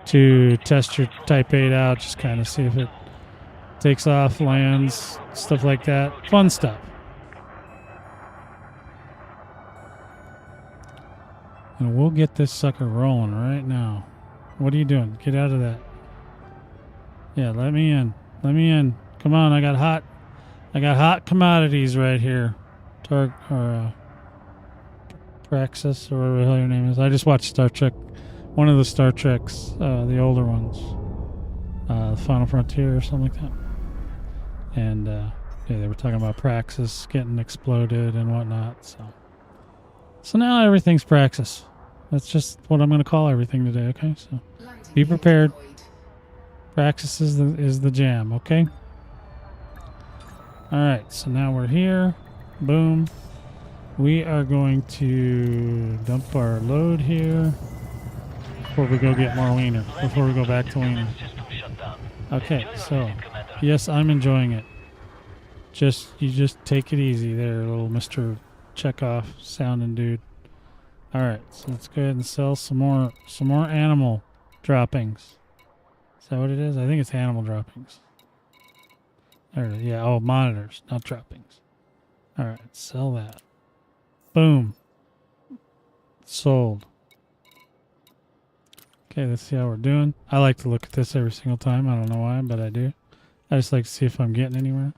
to test your Type 8 out, just kind of see if it takes off, lands, stuff like that. Fun stuff. And we'll get this sucker rolling right now. What are you doing? Get out of that. Yeah, let me in. Let me in. Come on, I got hot commodities right here. Praxis, or whatever the hell your name is. I just watched Star Trek. One of the Star Treks, the older ones. Final Frontier or something like that. And yeah, they were talking about Praxis getting exploded and whatnot. So now everything's Praxis. That's just what I'm going to call everything today. Okay, so be prepared. Praxis is the jam. Okay. All right. So now we're here. Boom. We are going to dump our load here before we go get more wiener. Before we go back to wiener. Okay. So yes, I'm enjoying it. You just take it easy there, little Mr. Chekhov sounding dude. All right, so let's go ahead and sell some more animal droppings. Is that what it is? I think it's animal droppings. There it is. Yeah. Oh, monitors, not droppings. All right, sell that. Boom. Sold. Okay, let's see how we're doing. I like to look at this every single time. I don't know why, but I do. I just like to see if I'm getting anywhere.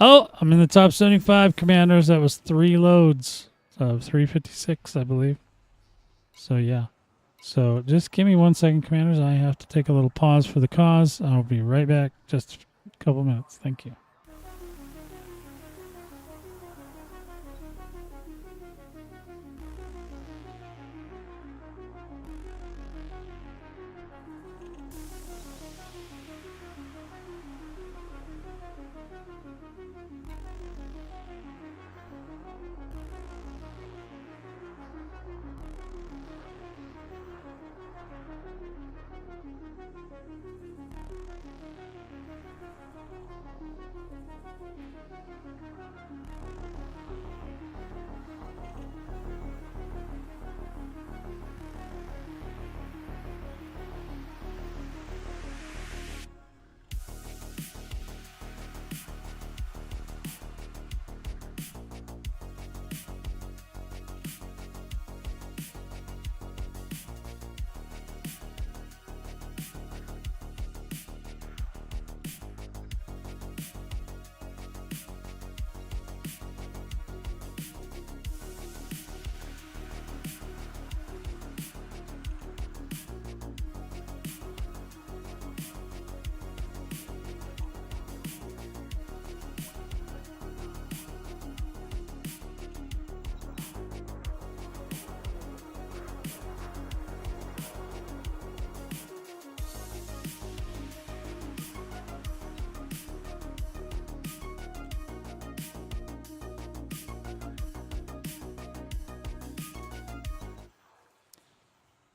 Oh, I'm in the top 75 commanders. That was 3 loads of 356, I believe. So, yeah. So, just give me 1 second, commanders. I have to take a little pause for the cause. I'll be right back. Just a couple minutes. Thank you.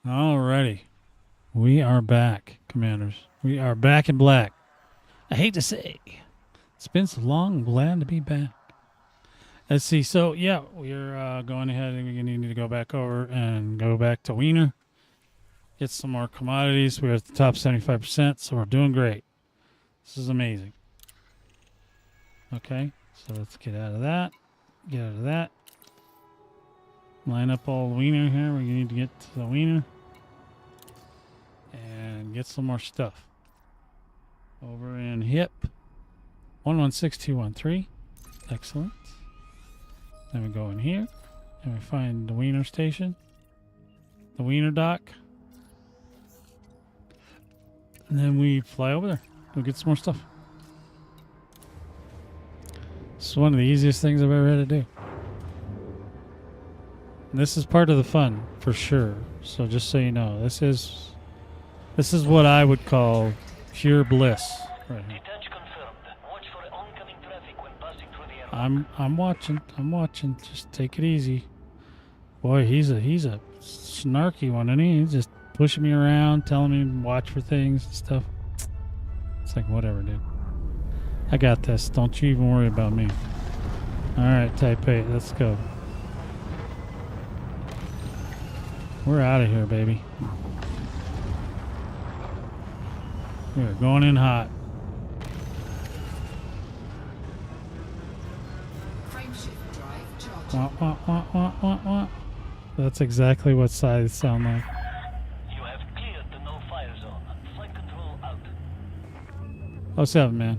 Alrighty. We are back, Commanders. We are back in black. I hate to say, it's been so long. I'm glad to be back. Let's see. So, yeah, we're going ahead and we need to go back over and go back to Wiener. Get some more commodities. We're at the top 75%, so we're doing great. This is amazing. Okay, so let's get out of that. Get out of that. Line up all the Wiener here. We need to get to the Wiener. And get some more stuff. Over in hip. 116213. Excellent. Then we go in here. And we find the Wiener station. The Wiener dock. And then we fly over there. We'll get some more stuff. This is one of the easiest things I've ever had to do. And this is part of the fun, for sure. So just so you know, this is what I would call pure bliss right here. Detach confirmed. Watch for oncoming traffic when passing through the area. I'm watching. Just take it easy. Boy, he's a snarky one, isn't he? He's just pushing me around, telling me to watch for things and stuff. It's like, whatever, dude. I got this. Don't you even worry about me. Alright, Type 8, let's go. We're out of here, baby. We're going in hot. Frameshift drive charging. Wah, wah, wah, wah, wah, wah. That's exactly what sides sound like. You have cleared the no-fire zone. Flight control out. 07, man.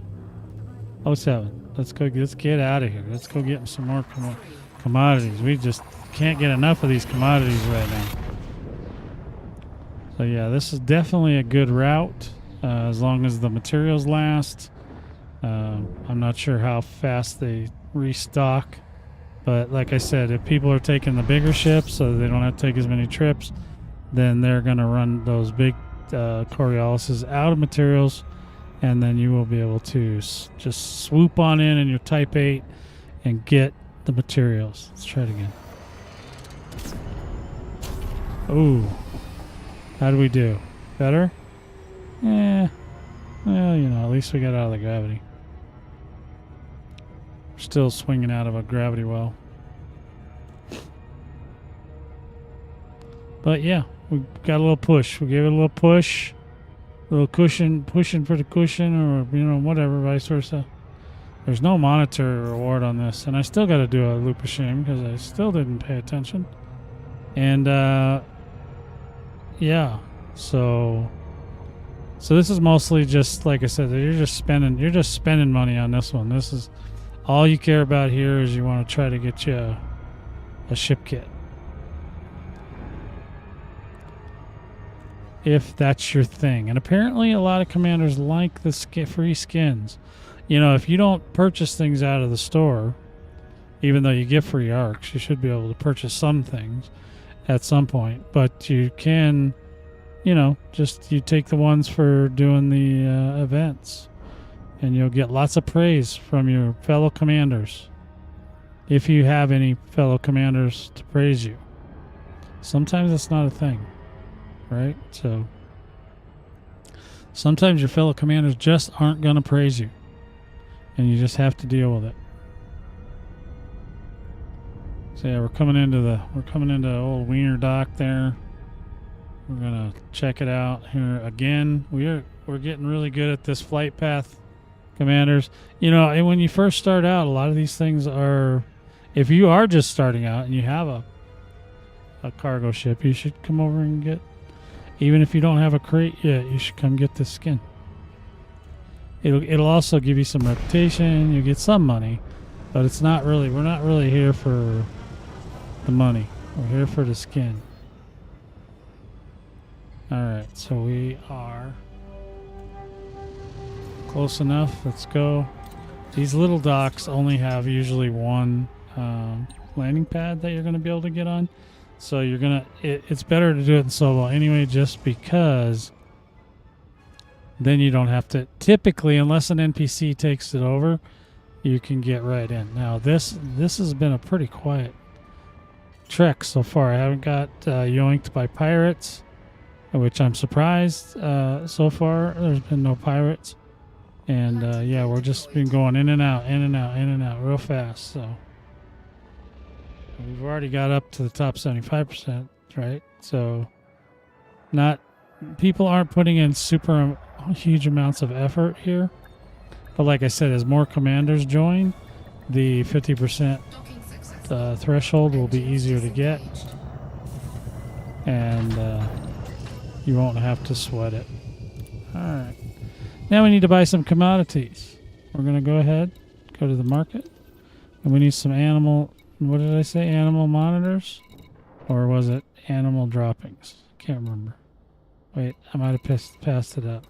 07. Let's get out of here. Let's go get some more commodities. We just can't get enough of these commodities right now. So yeah, this is definitely a good route as long as the materials last. I'm not sure how fast they restock, but like I said, if people are taking the bigger ships so they don't have to take as many trips, then they're going to run those big Coriolises out of materials, and then you will be able to just swoop on in your Type 8 and get the materials. Let's try it again. Ooh. How do we do? Better? Yeah. Well, you know, at least we got out of the gravity. Still swinging out of a gravity well. But yeah, we got a little push. We gave it a little push. A little cushion, pushing for the cushion, or, you know, whatever, vice versa. There's no monetary reward on this, and I still got to do a loop of shame because I still didn't pay attention. And, yeah, so this is mostly just, like I said, you're just spending money on this one. This is all you care about here is you want to try to get you a ship kit. If that's your thing. And apparently a lot of commanders like the free skins. You know, if you don't purchase things out of the store, even though you get free arcs, you should be able to purchase some things at some point. But you can, you know, just you take the ones for doing the events, and you'll get lots of praise from your fellow commanders. If you have any fellow commanders to praise you. Sometimes it's not a thing. Right? So sometimes your fellow commanders just aren't going to praise you, and you just have to deal with it. So yeah, we're coming into old Wiener dock there. We're gonna check it out here again. We're getting really good at this flight path, commanders. You know, and when you first start out, a lot of these things are, if you are just starting out and you have a cargo ship, you should come over and get. Even if you don't have a crate yet, you should come get this skin. It'll also give you some reputation. You get some money, but it's not really. We're not really here for the money. We're here for the skin. All right, so we are close enough. Let's go. These little docks only have usually one landing pad that you're going to be able to get on. So you're gonna. It's better to do it in solo anyway, just because then you don't have to. Typically, unless an NPC takes it over, you can get right in. Now this has been a pretty quiet trek so far. I haven't got yoinked by pirates. which I'm surprised. So far, there's been no pirates, and yeah, we're just been going in and out, in and out, in and out, real fast. So we've already got up to the top 75%, right? So not people aren't putting in super huge amounts of effort here, but like I said, as more commanders join, the 50% Docking successful. threshold will be easier to get, and you won't have to sweat it. All right, now we need to buy some commodities. We're gonna go ahead, go to the market, and we need some animal. What did I say? Animal monitors, or was it animal droppings? Can't remember. Wait, I might have passed it up.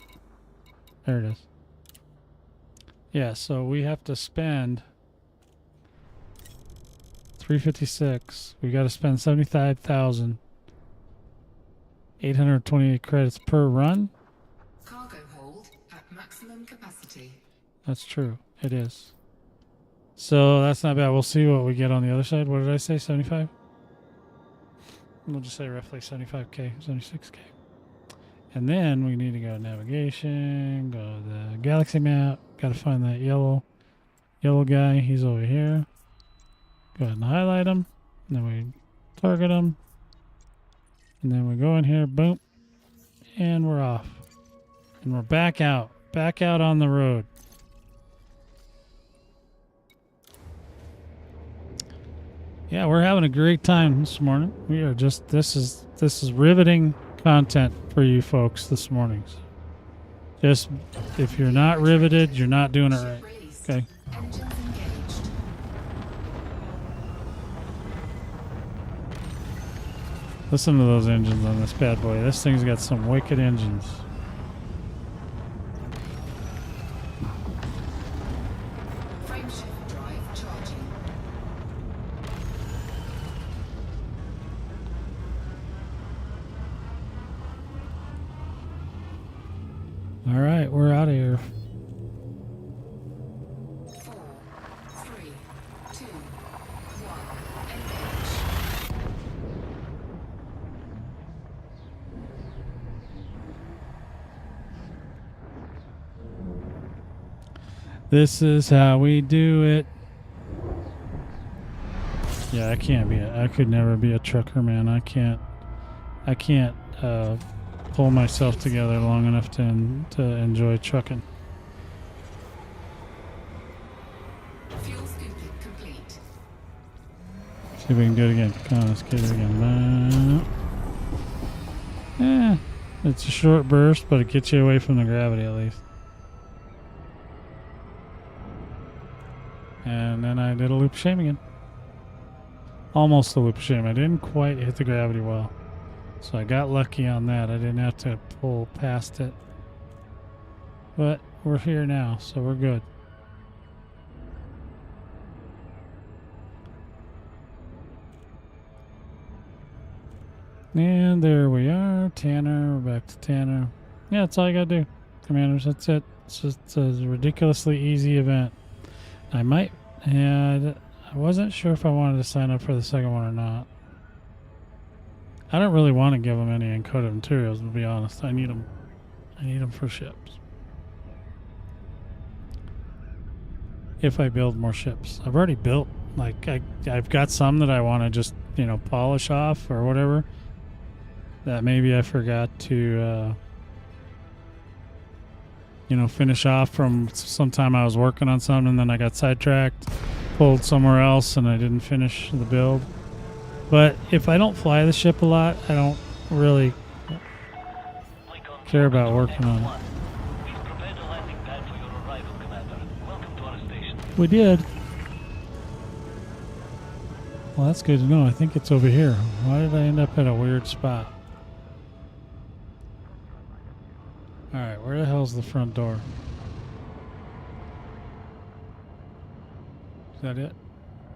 There it is. Yeah, so we have to spend 356. We got to spend 75,828 credits per run. Cargo hold at maximum capacity. That's true. It is. So that's not bad. We'll see what we get on the other side. What did I say? 75? We'll just say roughly 75k, 76k. And then we need to go to navigation, go to the galaxy map. Got to find that yellow guy. He's over here. Go ahead and highlight him. And then we target him. And then we go in here, boom. And we're off. And we're back out on the road. Yeah, we're having a great time this morning. We are just, this is riveting content for you folks this morning. Just, if you're not riveted, you're not doing it right. Released. Okay. Engines engaged. Listen to those engines on this bad boy. This thing's got some wicked engines. Frameshift drive charging. All right, we're out of here. 4, 3, 2, 1. Engage. This is how we do it. Yeah, I could never be a trucker, man. I can't pull myself together long enough to enjoy trucking. Fuel scooping complete. See if we can do it again. Come on, let's get it again. Yeah, it's a short burst, but it gets you away from the gravity at least. And then I did a loop of shame again. Almost a loop of shame. I didn't quite hit the gravity well. So I got lucky on that. I didn't have to pull past it. But we're here now, so we're good. And there we are. Tanner. We're back to Tanner. Yeah, that's all you gotta do, Commanders. That's it. It's just a ridiculously easy event. I might add... I wasn't sure if I wanted to sign up for the second one or not. I don't really want to give them any encoded materials, to be honest. I need them. I need them for ships. If I build more ships. I've already built, like, I've got some that I want to just, you know, polish off or whatever. That maybe I forgot to, you know, finish off from sometime I was working on something and then I got sidetracked, pulled somewhere else, and I didn't finish the build. But if I don't fly the ship a lot, I don't really care about working on it. We've prepared a landing pad for your arrival, Commander. Welcome to our station. We did. Well, that's good to know. I think it's over here. Why did I end up at a weird spot? Alright, where the hell's the front door? Is that it?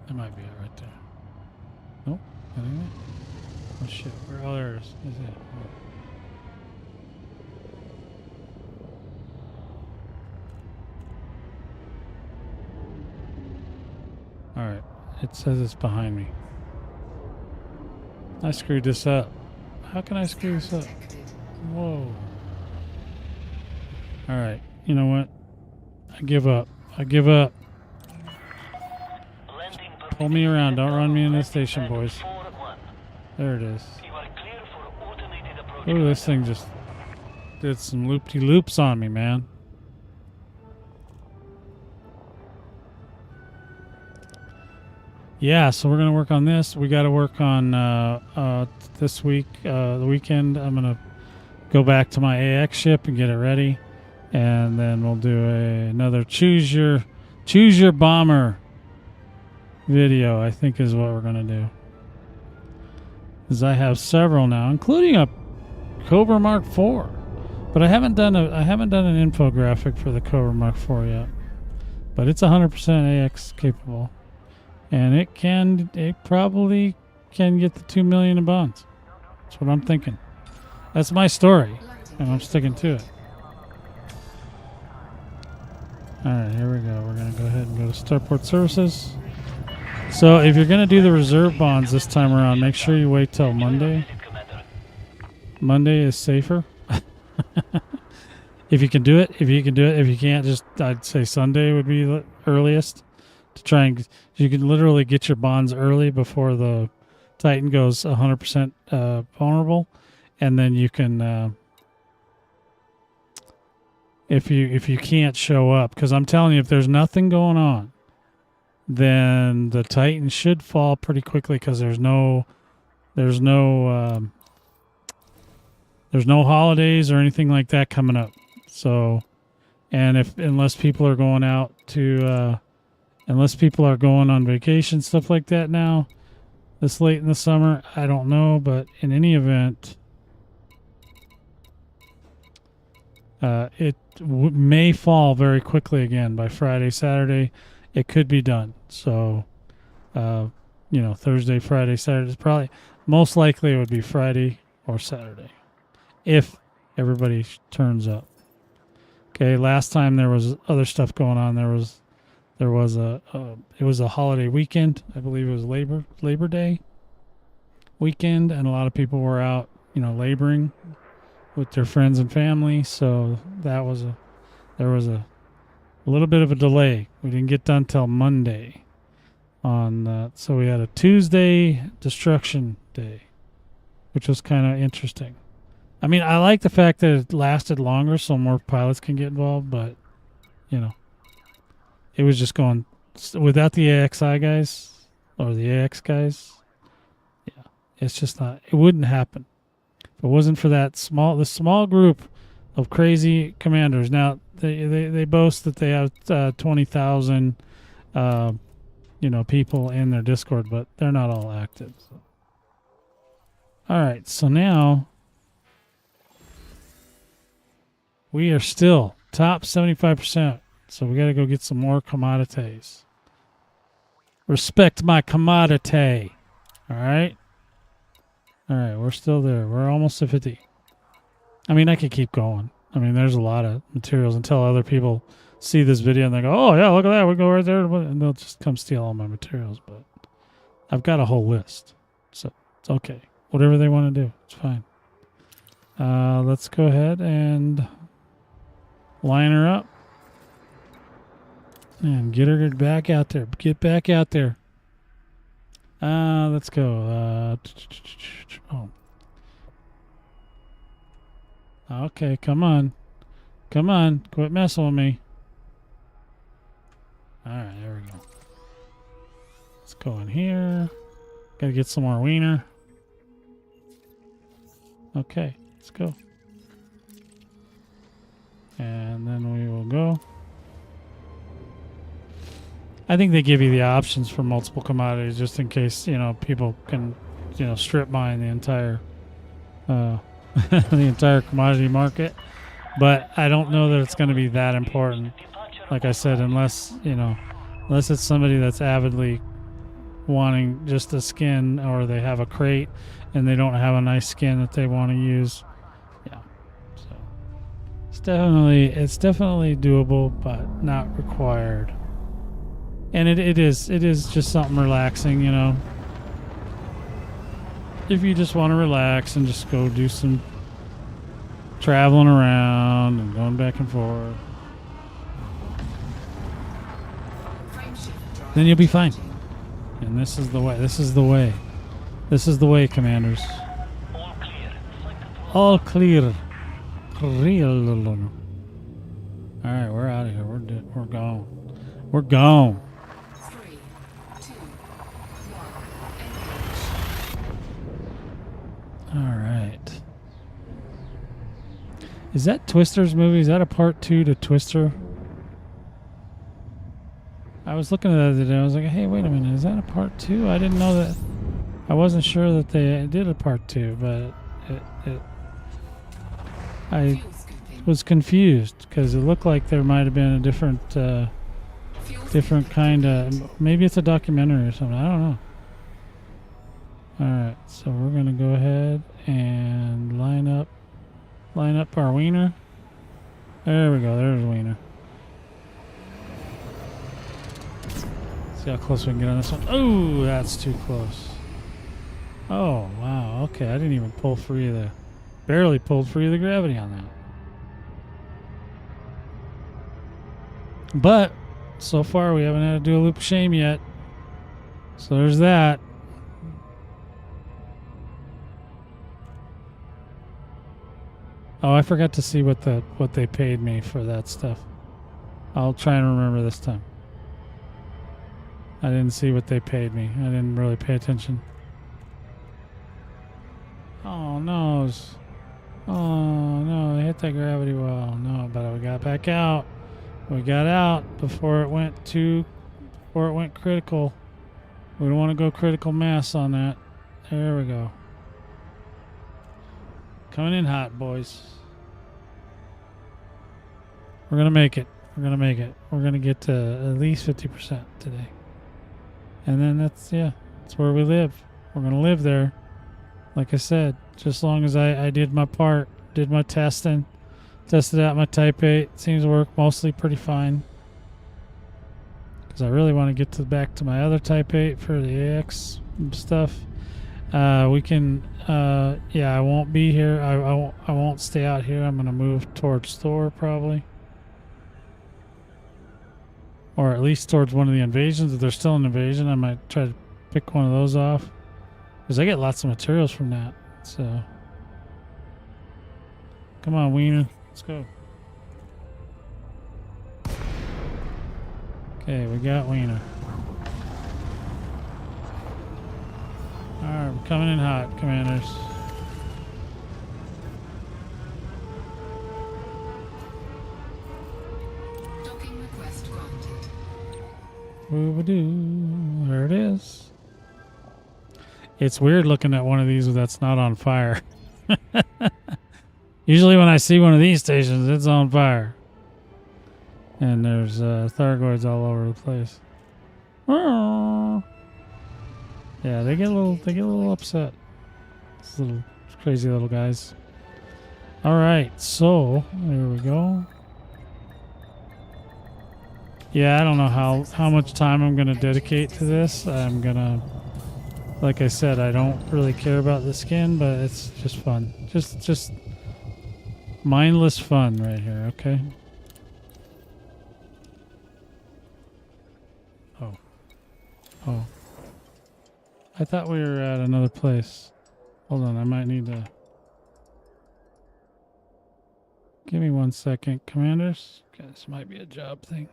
That might be it right there. Nope, that ain't it. Oh shit, where? Oh, there it is. Is it? Oh. Alright, it says it's behind me. I screwed this up. How can I screw this up? Detected. Whoa. Alright, you know what? I give up. I give up. Landing Pull me around. Don't run me in the station, boys. 4-1. There it is. You are clear for automated approach. Ooh, this thing just did some loop-de-loops on me, man. Yeah, so we're going to work on this. We got to work on this week, the weekend. I'm going to go back to my AX ship and get it ready. And then we'll do another choose your bomber video, I think is what we're going to do. Because I have several now, including a Cobra Mark IV. But I haven't done an infographic for the Cobra Mark IV yet. But it's 100% AX capable. And it probably can get the 2 million in bonds. That's what I'm thinking. That's my story, and I'm sticking to it. All right, here we go. We're going to go ahead and go to Starport Services. So if you're going to do the reserve bonds this time around, make sure you wait till Monday. Monday is safer. If you can do it. If you can't, just I'd say Sunday would be the earliest. To try and you can literally get your bonds early before the Titan goes 100% vulnerable, and then you can if you can't show up, because I'm telling you, if there's nothing going on, then the Titan should fall pretty quickly, because there's no holidays or anything like that coming up. So, and unless people are going out to unless people are going on vacation, stuff like that now, this late in the summer, I don't know. But in any event, it may fall very quickly again by Friday, Saturday. It could be done. So, Thursday, Friday, Saturday. Probably most likely it would be Friday or Saturday if everybody turns up. Okay, last time there was other stuff going on. It was a holiday weekend. I believe it was Labor Day weekend, and a lot of people were out, laboring with their friends and family. So there was a little bit of a delay. We didn't get done till Monday on that. So we had a Tuesday destruction day, which was kind of interesting. I mean, I like the fact that it lasted longer so more pilots can get involved, but it was just going without the AXI guys or the AX guys. Yeah, it's just not. It wouldn't happen if it wasn't for the small group of crazy commanders. Now they boast that they have 20,000, people in their Discord, but they're not all active. So. All right, so now we are still top 75%. So we got to go get some more commodities. Respect my commodity. All right? All right, we're still there. We're almost to 50. I mean, I could keep going. I mean, there's a lot of materials until other people see this video and they go, oh, yeah, look at that. We go right there. And they'll just come steal all my materials. But I've got a whole list. So it's okay. Whatever they want to do, it's fine. Let's go ahead and line her up. And get her back out there. Get back out there. Let's go. Okay, come on. Come on. Quit messing with me. Alright, there we go. Let's go in here. Gotta get some more wiener. Okay, let's go. And then we will go. I think they give you the options for multiple commodities just in case, people can, strip mine the entire the entire commodity market. But I don't know that it's going to be that important. Like I said, unless it's somebody that's avidly wanting just a skin, or they have a crate and they don't have a nice skin that they want to use. Yeah. So it's definitely doable, but not required. And it is just something relaxing, If you just want to relax and just go do some traveling around and going back and forth. Then you'll be fine. And this is the way. This is the way. This is the way, commanders. All clear. Flight control. All clear. Clear. All right, we're out of here. We're gone. We're gone. 3, 2, 1, engage. All right. Is that Twister's movie? Is that a part 2 to Twister? I was looking at that the other day. I was like, hey, wait a minute. Is that a part 2? I didn't know that. I wasn't sure that they did a part 2, but I Fuel scooping. was confused because it looked like there might have been a different Fuel different scooping kind complete. of, maybe it's a documentary or something. I don't know. All right, so we're gonna go ahead and line up our wiener. There we go. There's wiener. See how close we can get on this one. Oh, that's too close. Oh wow. Okay, I didn't even pull free of the, barely pulled free of the gravity on that. But so far we haven't had to do a loop of shame yet. So there's that. Oh, I forgot to see what they paid me for that stuff. I'll try and remember this time. I didn't see what they paid me. I didn't really pay attention. Oh no. Oh no, they hit that gravity well. No, but we got back out. We got out before it went critical. We don't want to go critical mass on that. There we go. Coming in hot, boys. We're going to make it. We're going to make it. We're going to get to at least 50% today. And then that's where we live. We're going to live there. Like I said, just as long as I did my part, did my testing, tested out my Type 8. Seems to work mostly pretty fine. Because I really want to get back to my other Type 8 for the AX stuff. We can, I won't be here. I won't stay out here. I'm going to move towards Thor probably. Or at least towards one of the invasions. If there's still an invasion, I might try to pick one of those off. Because I get lots of materials from that. So, come on, Wiener. Let's go. Okay, we got Wiener. Alright, we're coming in hot, commanders. Docking request granted. Woo-ba-doo. There it is. It's weird looking at one of these that's not on fire. Usually when I see one of these stations, it's on fire. And there's Thargoids all over the place. Yeah, they get a little upset. These little crazy little guys. All right, so there we go. Yeah, I don't know how much time I'm gonna dedicate to this. I'm gonna, like I said, I don't really care about the skin, but it's just fun. Just mindless fun right here. Okay. Oh. I thought we were at another place. Hold on, I might need to... Give me 1 second, commanders. Okay, this might be a job thing.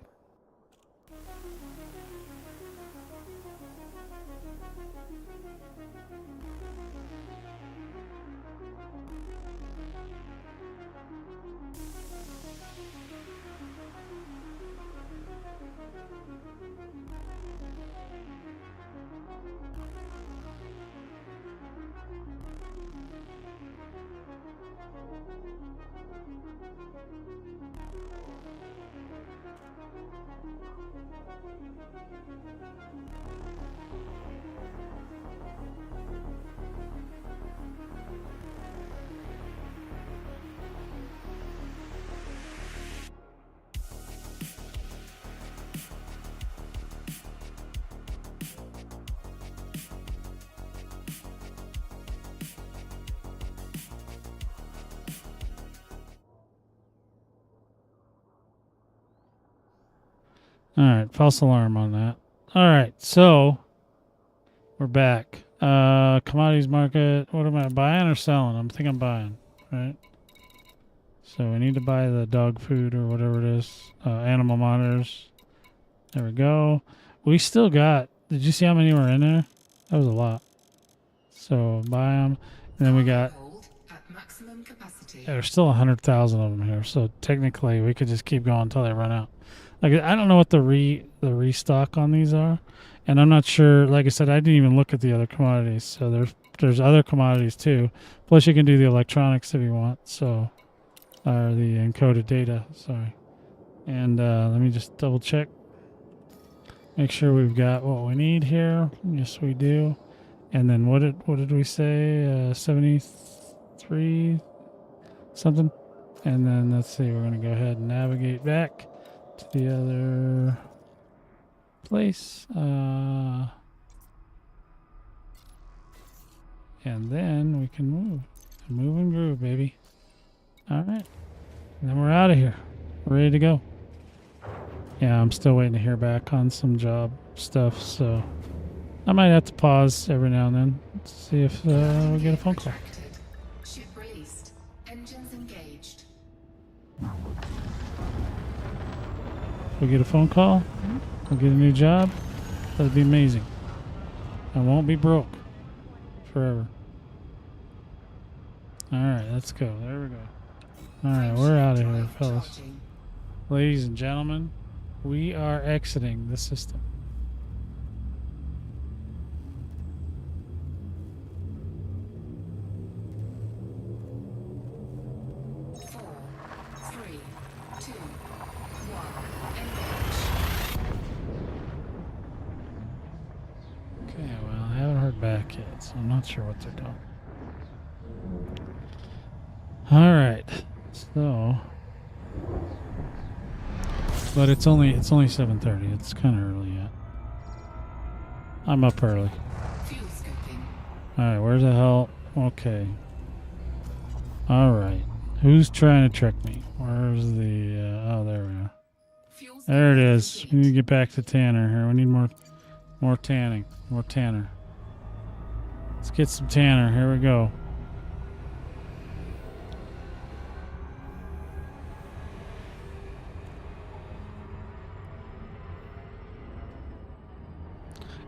All right, false alarm on that. All right, so we're back. Commodities market. What am I buying or selling? I'm thinking I'm buying, right? So we need to buy the dog food or whatever it is. Animal monitors. There we go. We still got. Did you see how many were in there? That was a lot. So buy them, and then we got. Hold at maximum capacity. Yeah, there's still 100,000 of them here, so technically we could just keep going until they run out. Like I don't know what the restock on these are, and I'm not sure. Like I said, I didn't even look at the other commodities. So there's other commodities too. Plus you can do the electronics if you want. So, or the encoded data. Sorry. And let me just double check. Make sure we've got what we need here. Yes, we do. And then what did we say? 73 something. And then let's see. We're gonna go ahead and navigate back to the other place. And then we can move. Move and groove, baby. All right. And then we're out of here. We're ready to go. Yeah, I'm still waiting to hear back on some job stuff, so I might have to pause every now and then to see if we get a phone call. Retracted. Ship released. Engines engaged. We get a phone call, we'll get a new job. That'd be amazing. I won't be broke forever. All right, let's go. There we go. All right, we're out of here, fellas. Charging. Ladies and gentlemen, we are exiting the system. Four, three, two, one. Engage. Okay, well, I haven't heard back yet, so I'm not sure what they're doing. All right, so, but it's only 7:30. It's kind of early yet. I'm up early. Fuel scoping. All right, where's the hell? Okay. All right, who's trying to trick me? Where's the? Oh, there we are. Fuel There it scoping is. We complete. need to get back to Tanner here. We need more tanning, more Tanner. Let's get some Tanner. Here we go.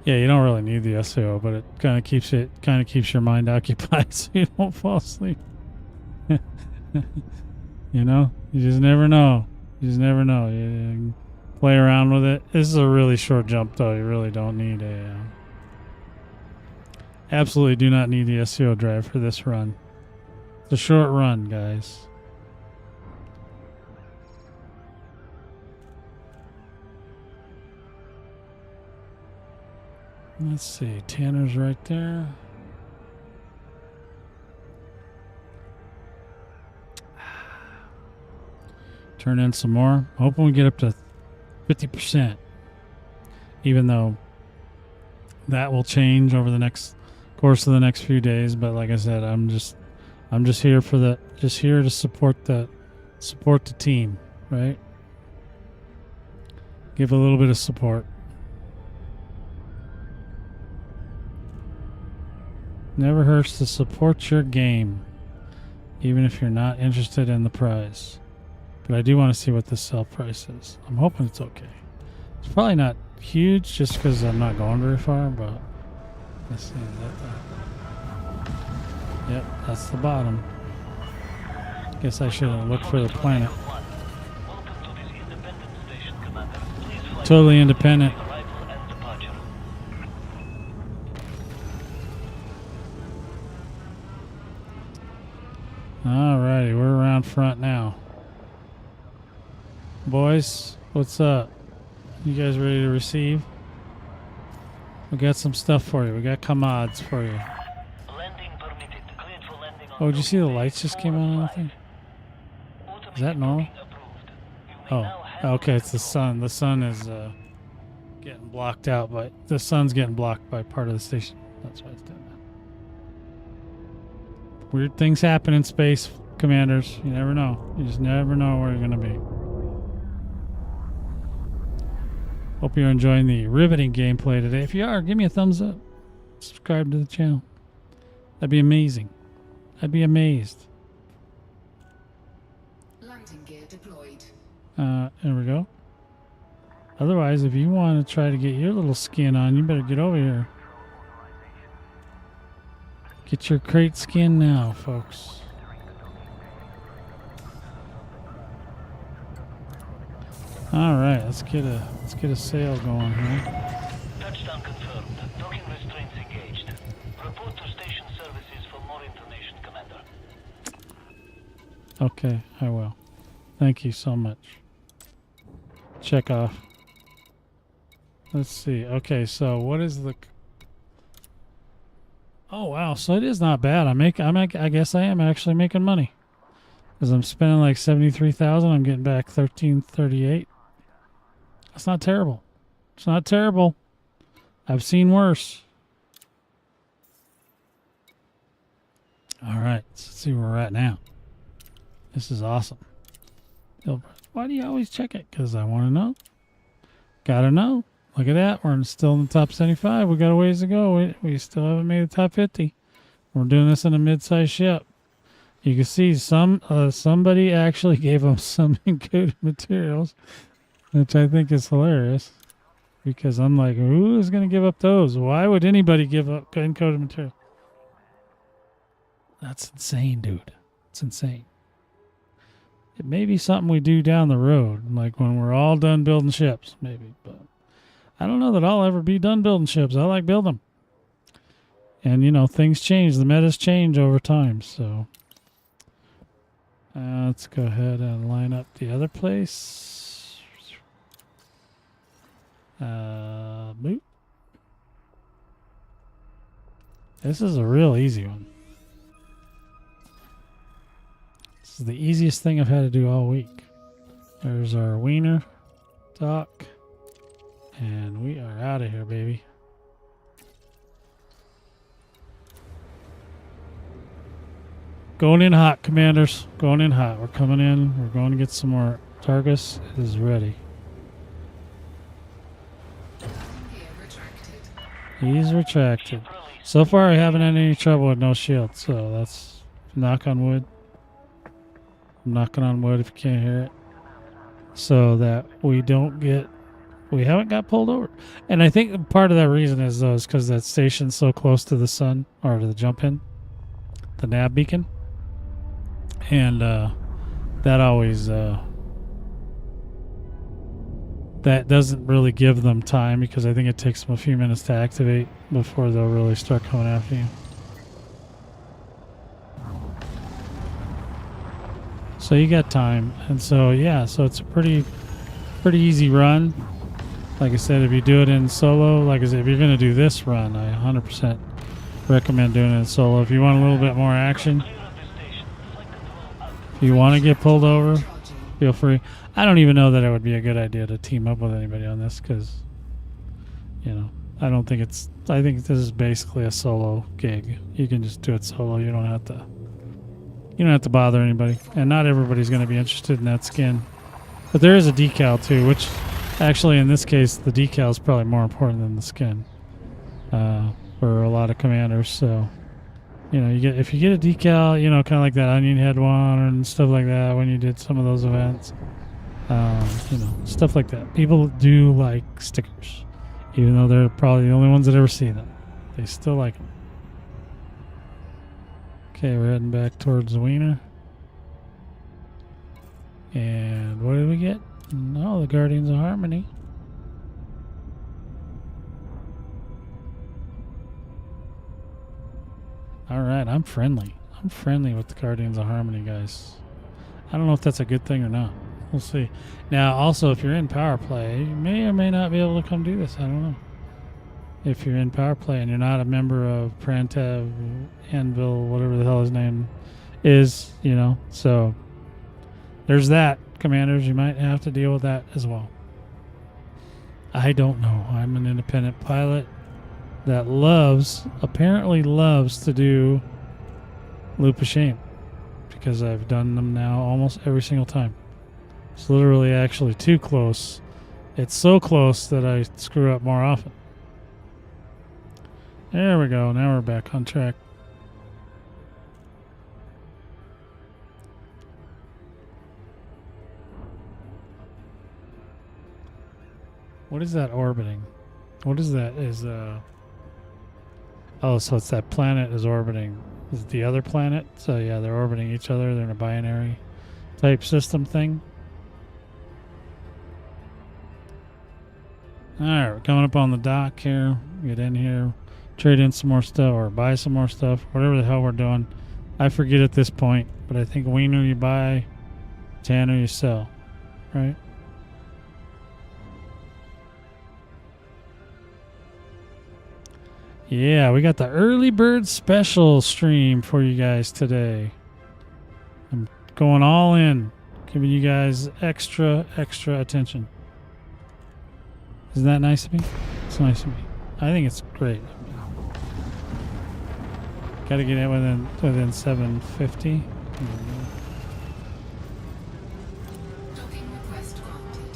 Yeah, you don't really need the SEO, but it kind of keeps your mind occupied so you don't fall asleep. You know, you just never know. You just never know. You can play around with it. This is a really short jump, though. You really don't need a. Absolutely, do not need the SEO drive for this run. It's a short run, guys. Let's see. Tanner's right there. Turn in some more. Hoping we get up to 50%. Even though that will change over the course of the next few days. But like I said, I'm just here for here to support the team, right? Give a little bit of support. Never hurts to support your game, even if you're not interested in the prize. But I do want to see what the sell price is. I'm hoping it's okay. It's probably not huge just because I'm not going very far, but let's see. Yep, that's the bottom. Guess I should have looked for the planet. Welcome to this Independent station, Commander. Please fly Totally independent. arrival and departure. Alrighty, we're around front now. Boys, what's up? You guys ready to receive? We got some stuff for you. We got commods for you. Landing permitted. Cleared for landing on Oh, did you see the Utopia lights just came on? I think. Is that normal? approved. You may now Oh, handle okay. It's the control. sun. The sun is getting blocked out, but the sun's getting blocked by part of the station. That's why it's doing that. Weird things happen in space, commanders. You never know. You just never know where you're gonna be. Hope you're enjoying the riveting gameplay today. If you are, give me a thumbs up. Subscribe to the channel. That'd be amazing. I'd be amazed. Landing gear deployed. There we go. Otherwise, if you want to try to get your little skin on, you better get over here. Get your crate skin now, folks. All right, let's get a sail going here. Touchdown confirmed. Docking restraints engaged. Report to station services for more information, Commander. Okay, I will. Thank you so much. Check off. Let's see. Okay, so what is the? Oh wow, so it is not bad. I guess I am actually making money, because I'm spending like 73,000. I'm getting back 1338. That's not terrible. It's not terrible. I've seen worse. All right, let's see where we're at now. This is awesome. Why do you always check it? Because I want to know. Gotta know. Look at that. We're still in the top 75. We got a ways to go. We still haven't made the top 50. We're doing this in a mid-sized ship. You can see somebody actually gave them some encoded materials, which I think is hilarious. Because I'm like, who's going to give up those? Why would anybody give up encoded material? That's insane, dude. It's insane. It may be something we do down the road, like when we're all done building ships, maybe. But I don't know that I'll ever be done building ships. I like building them. And, you know, things change. The metas change over time, so. Let's go ahead and line up the other place. Boop. This is a real easy one. This is the easiest thing I've had to do all week. There's our wiener dock. And we are out of here, baby. Going in hot, commanders. Going in hot. We're coming in. We're going to get some more. Targus is ready. He's retracted. So far, I haven't had any trouble with no shield. So that's knock on wood. I'm knocking on wood if you can't hear it. So that we don't get... We haven't got pulled over. And I think part of that reason is because that station's so close to the sun, or to the jump-in, the nav beacon. And that always... that doesn't really give them time, because I think it takes them a few minutes to activate before they'll really start coming after you. So you got time. And so, yeah, so it's a pretty easy run. Like I said, if you do it in solo, like I said, if you're going to do this run, I 100% recommend doing it in solo. If you want a little bit more action, if you want to get pulled over, feel free. I don't even know that it would be a good idea to team up with anybody on this, because, you know, I think this is basically a solo gig. You can just do it solo. You don't have to bother anybody. And not everybody's going to be interested in that skin. But there is a decal too, which... Actually, in this case, the decal is probably more important than the skin for a lot of commanders. So, you know, if you get a decal, you know, kind of like that onion head one and stuff like that when you did some of those events, you know, stuff like that. People do like stickers, even though they're probably the only ones that ever see them. They still like them. Okay, we're heading back towards the wiener. And what did we get? No, the Guardians of Harmony. Alright, I'm friendly. I'm friendly with the Guardians of Harmony, guys. I don't know if that's a good thing or not. We'll see. Now, also, if you're in power play, you may or may not be able to come do this. I don't know. If you're in power play and you're not a member of Prantav, Anvil, whatever the hell his name is, you know. So, there's that. Commanders, you might have to deal with that as well. I don't know. I'm an independent pilot that apparently loves to do loop of shame, because I've done them now almost every single time. It's literally actually too close It's so close that I screw up more often. There we go. Now we're back on track. What is that orbiting? What is that? Oh, so it's that planet is orbiting. Is it the other planet? So yeah, they're orbiting each other. They're in a binary type system thing. Alright, we're coming up on the dock here. Get in here, trade in some more stuff or buy some more stuff. Whatever the hell we're doing. I forget at this point, but I think Wiener you buy, Tanner you sell. Right? Yeah, we got the early bird special stream for you guys today. I'm going all in, giving you guys extra attention. Isn't that nice of me? It's nice of me. I think it's great. Got to get it within 750. Docking request granted.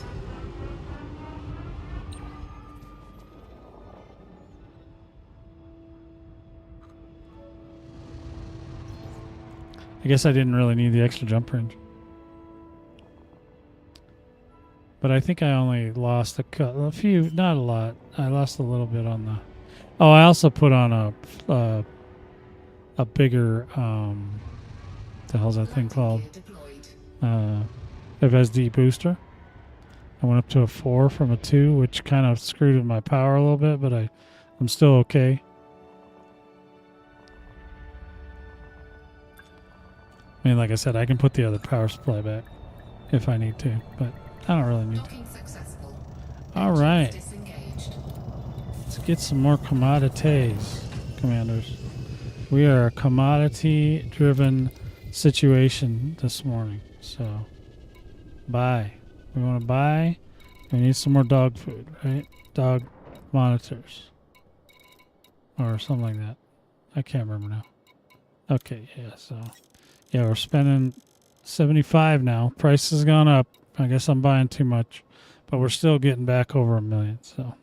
I guess I didn't really need the extra jump range. But I think I only lost a few, not a lot. I lost a little bit on the... Oh, I also put on a bigger, the hell's that thing called? FSD booster. I went up to a 4 from a 2, which kind of screwed with my power a little bit, but I'm still okay. I mean, like I said, I can put the other power supply back if I need to, but I don't really need to. Docking successful. All right. Engines disengaged. Let's get some more commodities, commanders. We are a commodity-driven situation this morning, so buy. We want to buy. We need some more dog food, right? Dog monitors or something like that. I can't remember now. Okay, yeah, so yeah, we're spending 75 now. Price has gone up. I guess I'm buying too much, but we're still getting back over $1 million, so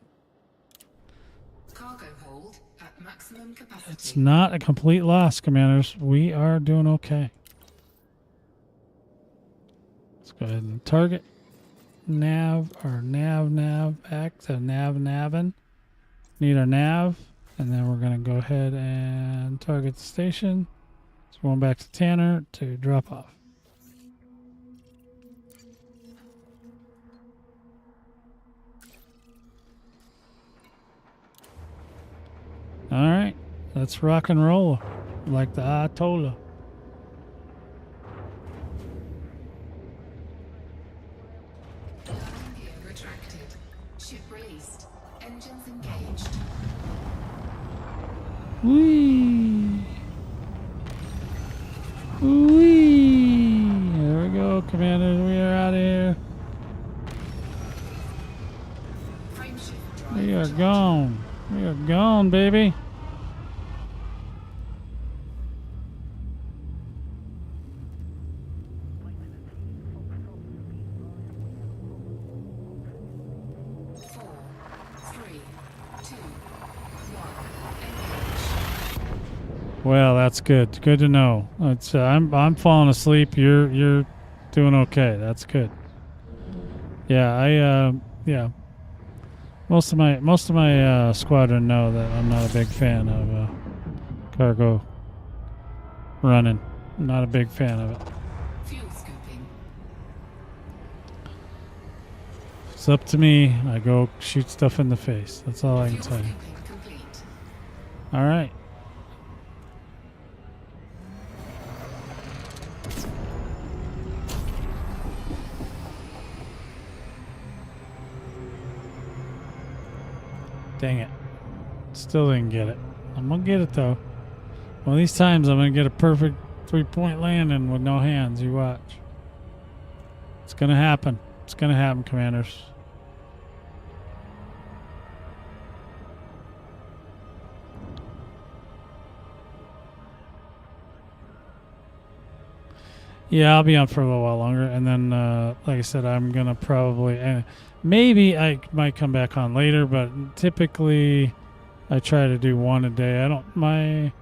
Cargo hold at maximum capacity. it's not a complete loss, commanders. We are doing okay. Let's go ahead and target nav back to navin. Need our nav, and then we're going to go ahead and target the station. So we're going back to Tanner to drop off. All right, let's rock and roll like the Ayatollah. Landing gear retracted. Ship released. Engines engaged. Whee! Whee! There we go, commanders. We are out of here. Frame shift drive We are charged. gone. We are gone, baby. Four, three, two, one. Engage. Well, that's good. Good to know. It's I'm falling asleep. You're doing okay. That's good. Yeah, yeah. Most of my squadron know that I'm not a big fan of cargo running. I'm not a big fan of it. Fuel scooping. It's up to me. I go shoot stuff in the face. That's all I can Fuel tell you. scooping complete. All right. Dang it. Still didn't get it. I'm going to get it, though. One of these times, I'm going to get a perfect 3-point landing with no hands. You watch. It's going to happen. It's going to happen, commanders. Yeah, I'll be on for a little while longer, and then, like I said, I'm gonna probably, maybe I might come back on later, but typically I try to do one a day. I don't my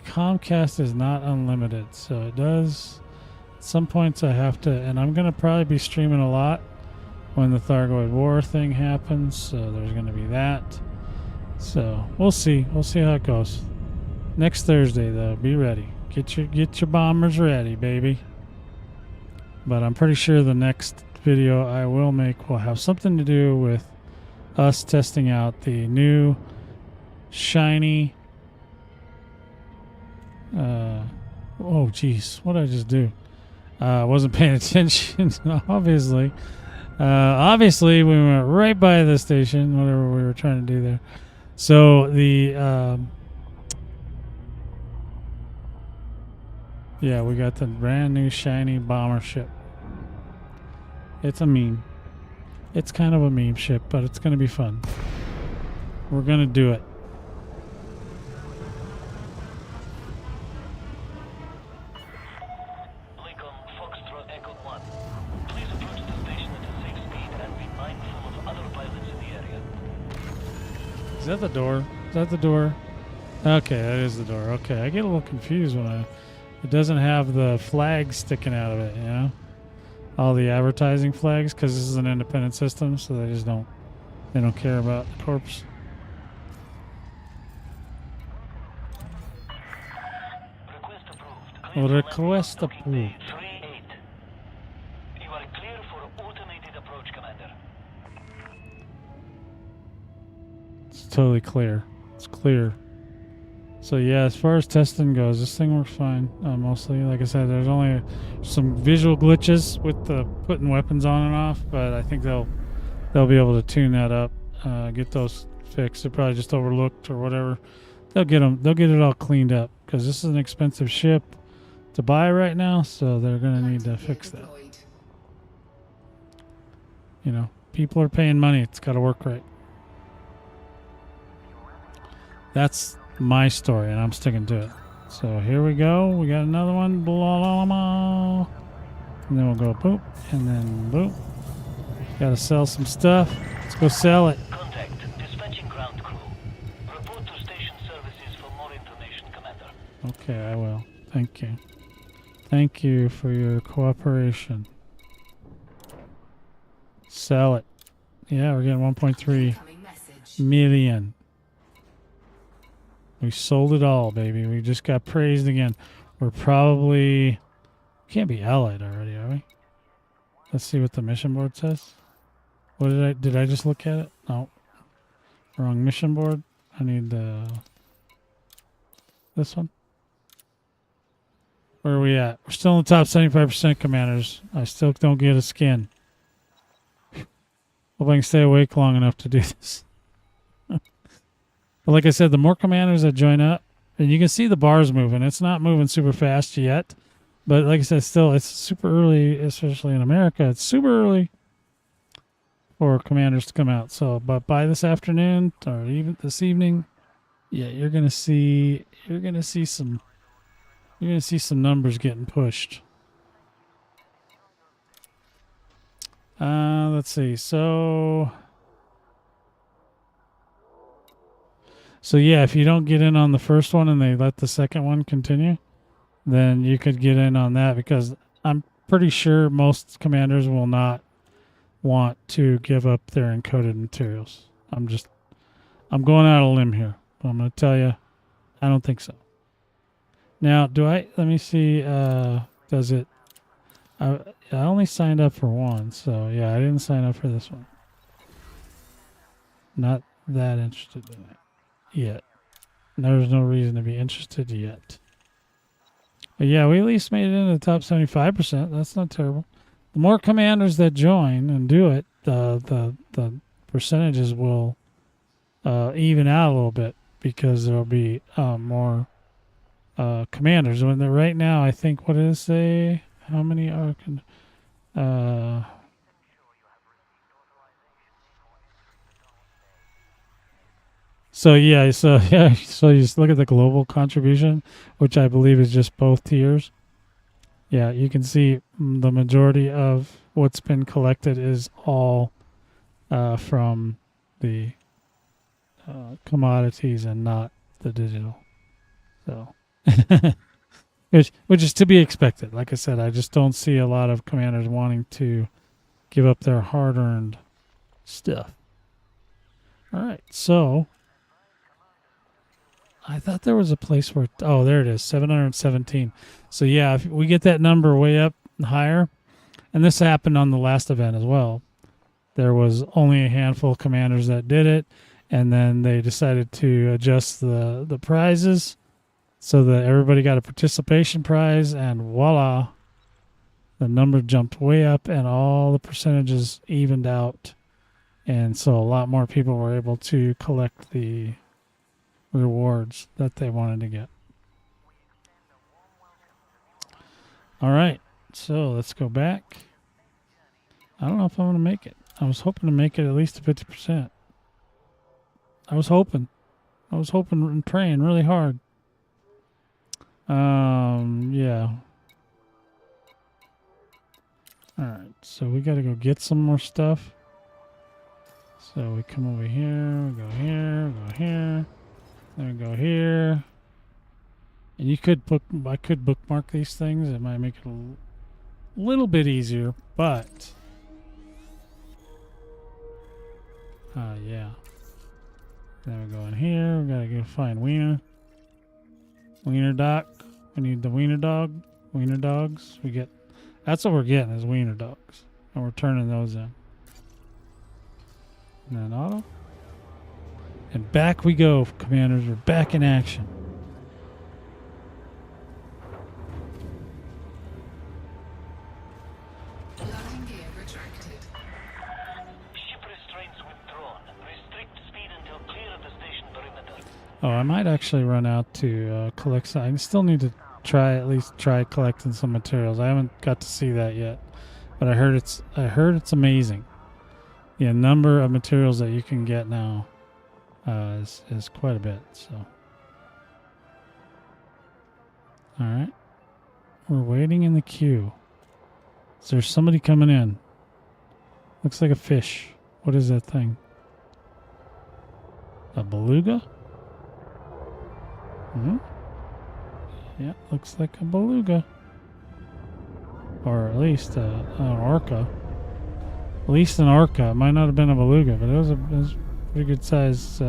Comcast is not unlimited, so it does. At some points I have to, and I'm gonna probably be streaming a lot when the Thargoid War thing happens. So there's gonna be that. So we'll see. We'll see how it goes. Next Thursday, though, be ready. Get your bombers ready, baby. But I'm pretty sure the next video I will make will have something to do with us testing out the new shiny. Oh, geez, what did I just do? I wasn't paying attention. Obviously, we went right by the station. Whatever we were trying to do there. So the yeah, we got the brand new shiny bomber ship. It's a meme. It's kind of a meme ship, but it's going to be fun. We're going to do it. Lincoln, Foxtrot Echo 1. Please approach the station at a safe speed and be mindful of other pilots in the area. Is that the door? Is that the door? Okay, that is the door. Okay, I get a little confused when it doesn't have the flags sticking out of it, you know? All the advertising flags, because this is an independent system, so they just don't care about the corpse. Request approved. Request approved. 38. You are clear for automated approach, Commander. It's totally clear. It's clear. So yeah, as far as testing goes, this thing works fine. Mostly, like I said, there's only some visual glitches with the putting weapons on and off, but I think they'll be able to tune that up, get those fixed. They're probably just overlooked or whatever. They'll get it all cleaned up because this is an expensive ship to buy right now, so they're gonna need to fix that. You know, people are paying money. It's got to work right. That's my story, and I'm sticking to it. So here we go. We got another one. Blah, blah, blah. And then we'll go boop, and then boop. Got to sell some stuff. Let's go sell it. Contact dispatching ground crew. Report to station services for more information, Commander. Okay, I will. Thank you. Thank you for your cooperation. Sell it. Yeah, we're getting 1.3 Incoming message. million. We sold it all, baby. We just got praised again. We're probably... Can't be allied already, are we? Let's see what the mission board says. What did I just look at it? No. Wrong mission board. I need this one. Where are we at? We're still in the top 75%, commanders. I still don't get a skin. Hope I can stay awake long enough to do this. But like I said, the more commanders that join up, and you can see the bars moving. It's not moving super fast yet. But like I said, still, it's super early, especially in America. It's super early for commanders to come out. So, but by this afternoon or even this evening, yeah, you're gonna see some numbers getting pushed. Let's see. So yeah, if you don't get in on the first one and they let the second one continue, then you could get in on that, because I'm pretty sure most commanders will not want to give up their encoded materials. I'm going out on a limb here. But I'm going to tell you, I don't think so. Now, let me see, does it, I only signed up for one, so yeah, I didn't sign up for this one. Not that interested in it yet. There's no reason to be interested yet. But yeah, we at least made it into the top 75%. That's not terrible. The more commanders that join and do it, the percentages will even out a little bit, because there'll be more commanders. When they're right now, I think, what did it say? How many are So you just look at the global contribution, which I believe is just both tiers. Yeah, you can see the majority of what's been collected is all from the commodities and not the digital. So, which is to be expected. Like I said, I just don't see a lot of commanders wanting to give up their hard-earned stuff. All right, so I thought there was a place where, oh, there it is, 717. So yeah, if we get that number way up higher, and this happened on the last event as well. There was only a handful of commanders that did it, and then they decided to adjust the prizes so that everybody got a participation prize, and voila, the number jumped way up and all the percentages evened out. And so a lot more people were able to collect the rewards that they wanted to get. All right, so let's go back. I don't know if I'm going to make it. I was hoping to make it at least to 50%. I was hoping and praying really hard. Yeah. All right, so we got to go get some more stuff. So we come over here, we go here, we go here, then we go here. And you could I could bookmark these things. It might make it a little bit easier, but yeah. Then we go in here. We gotta go find Wiener. Wiener Doc. We need the Wiener Dog. Wiener Dogs. That's what we're getting is Wiener Dogs. And we're turning those in. And then auto. And back we go, commanders. We're back in action. Landing gear retracted. Ship restraints withdrawn. Restrict speed until clear of the station perimeter. Oh, I might actually run out to collect some. I still need to at least try collecting some materials. I haven't got to see that yet, but I heard it's amazing. The number of materials that you can get now is quite a bit. So, all right, we're waiting in the queue. Is there somebody coming in? Looks like a fish. What is that thing? A beluga? Yeah, looks like a beluga. Or at least an orca. At least an orca. It might not have been a beluga, but it was a pretty good size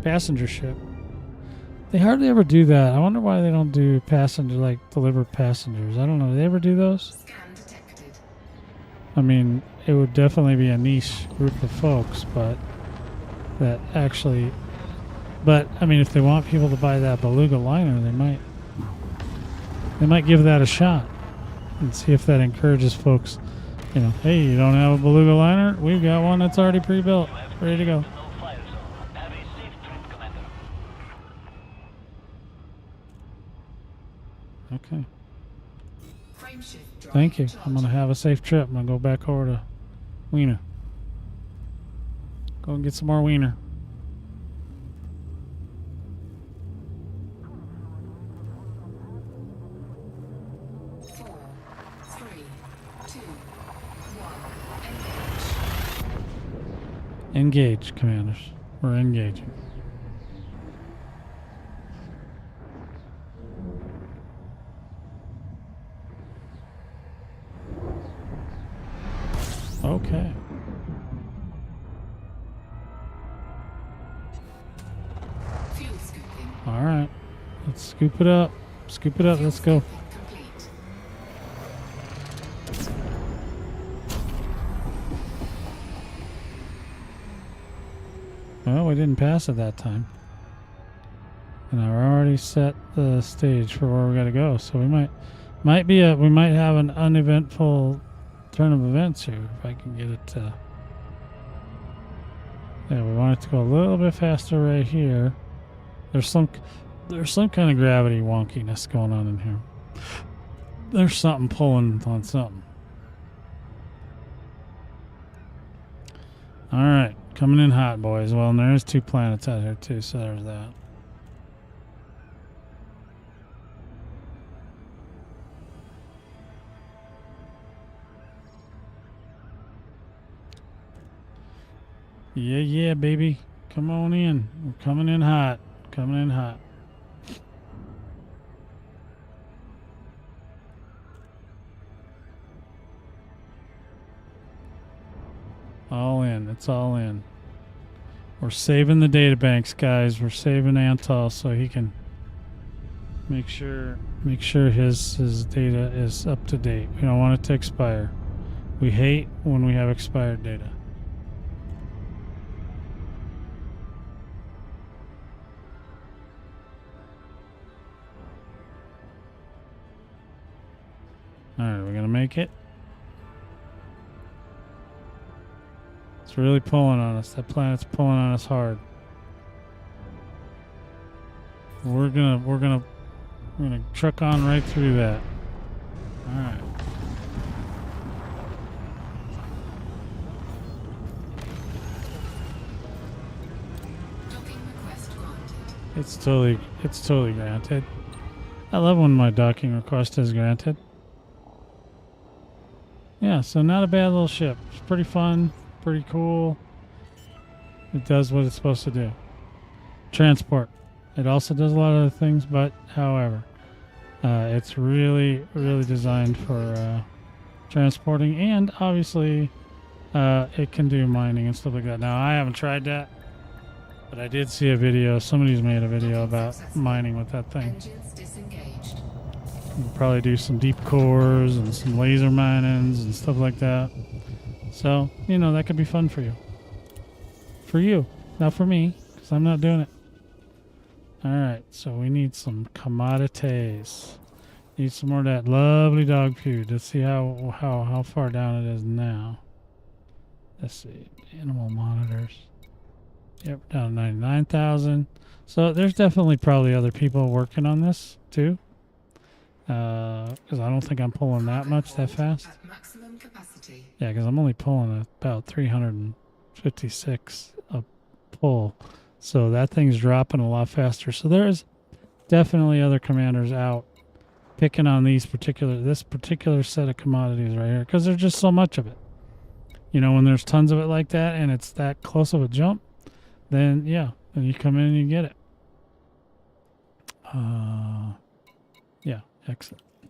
passenger ship. They hardly ever do that. I wonder why they don't do deliver passengers. I don't know. Do they ever do those? Scan detected. I mean, it would definitely be a niche group of folks, but I mean, if they want people to buy that beluga liner, they might give that a shot and see if that encourages folks. You know, hey, you don't have a beluga liner? We've got one that's already pre-built, ready to go. No fire zone. Have a safe trip, Commander. Okay. Frameshift drive Thank you. charged. I'm going to have a safe trip. I'm going to go back over to Wiener. Go and get some more Wiener. Engage, commanders. We're engaging. Okay. Fuel scooping. All right. Let's scoop it up. Scoop it up. Let's go. Complete. Well, we didn't pass it that time. And I've already set the stage for where we got to go. So we might have an uneventful turn of events here if I can get it. Yeah, we want it to go a little bit faster right here. There's some kind of gravity wonkiness going on in here. There's something pulling on something. All right. Coming in hot, boys. Well, and there's 2 planets out here, too, so there's that. Yeah, yeah, baby. Come on in. We're coming in hot. Coming in hot. All in. It's all in. We're saving the data banks, guys. We're saving Antal so he can make sure his data is up to date. We don't want it to expire. We hate when we have expired data. All right, we're gonna make it. It's really pulling on us. That planet's pulling on us hard. We're gonna truck on right through that. All right. Docking request granted. It's totally granted. I love when my docking request is granted. Yeah, so not a bad little ship. It's pretty fun, pretty cool. It does what it's supposed to do. Transport. It also does a lot of other things, but however, it's really designed for transporting, and obviously it can do mining and stuff like that. Now, I haven't tried that, but I did see a video. Somebody's made a video about mining with that thing. Engines disengaged. You can probably do some deep cores and some laser minings and stuff like that. So, that could be fun for you. For you, not for me, because I'm not doing it. Alright, so we need some commodities. Need some more of that lovely dog food. Let's see how far down it is now. Let's see. Animal monitors. Yep, down to 99,000. So there's definitely probably other people working on this too. Because I don't think I'm pulling that much that fast. At maximum capacity. Yeah, because I'm only pulling about 356 a pull. So that thing's dropping a lot faster. So there's definitely other commanders out picking on this particular set of commodities right here, because there's just so much of it. When there's tons of it like that and it's that close of a jump, then yeah, then you come in and you get it. Yeah, excellent. I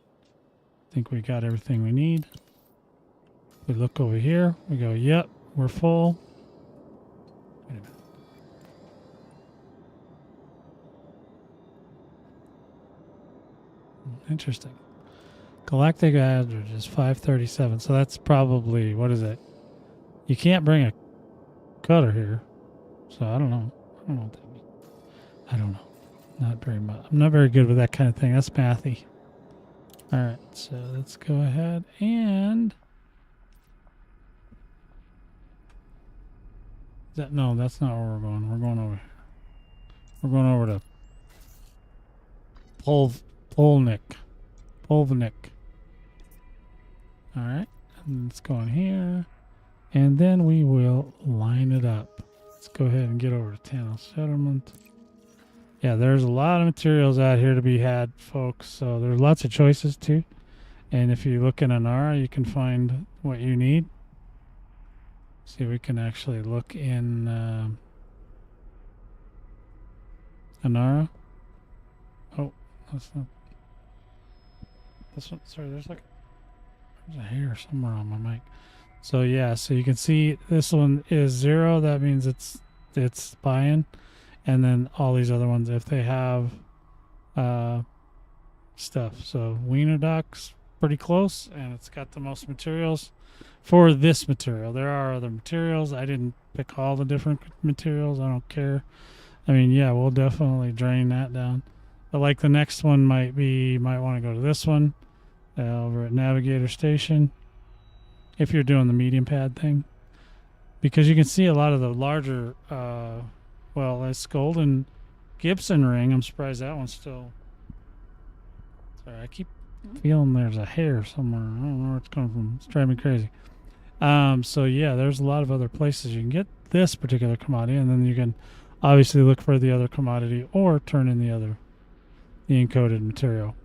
think we got everything we need. We look over here, we go, yep, we're full. Wait a minute. Interesting. Galactic average is 537, so that's probably, what is it? You can't bring a cutter here, so I don't know. I don't know what that means. I don't know. Not very much. I'm not very good with that kind of thing. That's mathy. All right, so let's go ahead and... No, that's not where we're going. We're going over here. We're going over to Polevnic. All right, and let's go in here, and then we will line it up. Let's go ahead and get over to Tano Settlement. Yeah, there's a lot of materials out here to be had, folks. So there's lots of choices too. And if you look in Anara, you can find what you need. See, we can actually look in Anara. Oh, that's not this one. Sorry, there's a hair somewhere on my mic. So yeah, so you can see this one is 0. That means it's buy-in. And then all these other ones, if they have stuff. So Wiener Dock's pretty close, and it's got the most materials for this material. There are other materials. I didn't pick all the different materials. I don't care. I mean, yeah, we'll definitely drain that down. But like the next one might want to go to this one over at Navigator Station if you're doing the medium pad thing. Because you can see a lot of the larger... well, that's Golden Gibson ring. I'm surprised that one's still... Sorry, I keep feeling there's a hair somewhere. I don't know where it's coming from. It's driving me crazy. So yeah, there's a lot of other places you can get this particular commodity, and then you can obviously look for the other commodity or turn in the encoded material.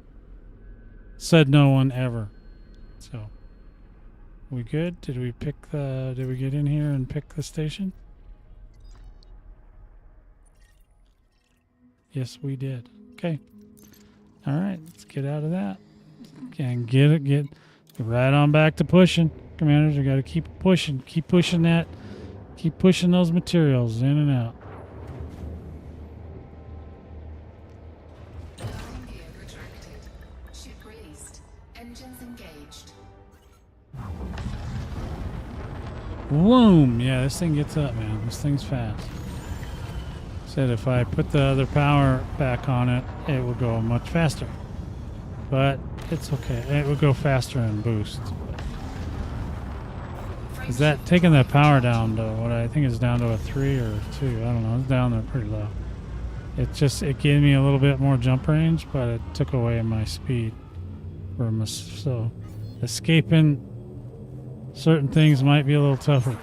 Said no one ever. So, we good? Did we get in here and pick the station? Yes, we did. Okay. All right, let's get out of that. And get right on back to pushing. Commanders, we got to keep pushing. Keep pushing that. Keep pushing those materials in and out. Landing gear retracted. Ship released. Engines engaged. Boom! Yeah, this thing gets up, man. This thing's fast. Said if I put the other power back on it, it would go much faster. But it's okay. It would go faster and boost. Is that taking that power down to what I think is down to a 3 or 2? I don't know. It's down there pretty low. It gave me a little bit more jump range, but it took away my speed. So escaping certain things might be a little tougher. 3,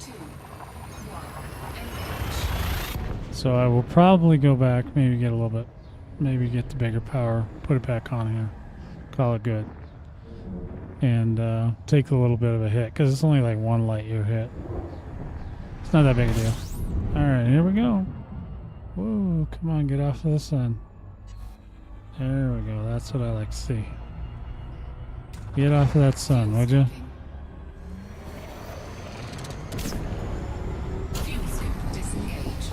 2, 1. Engage. So I will probably go back, maybe get a little bit, maybe get the bigger power, put it back on here, call it good. And take a little bit of a hit, because it's only like 1 light year hit. It's not that big a deal. Alright, here we go. Whoa, come on, get off of the sun. There we go, that's what I like to see. Get off of that sun, would you? Fuel scoop disengaged.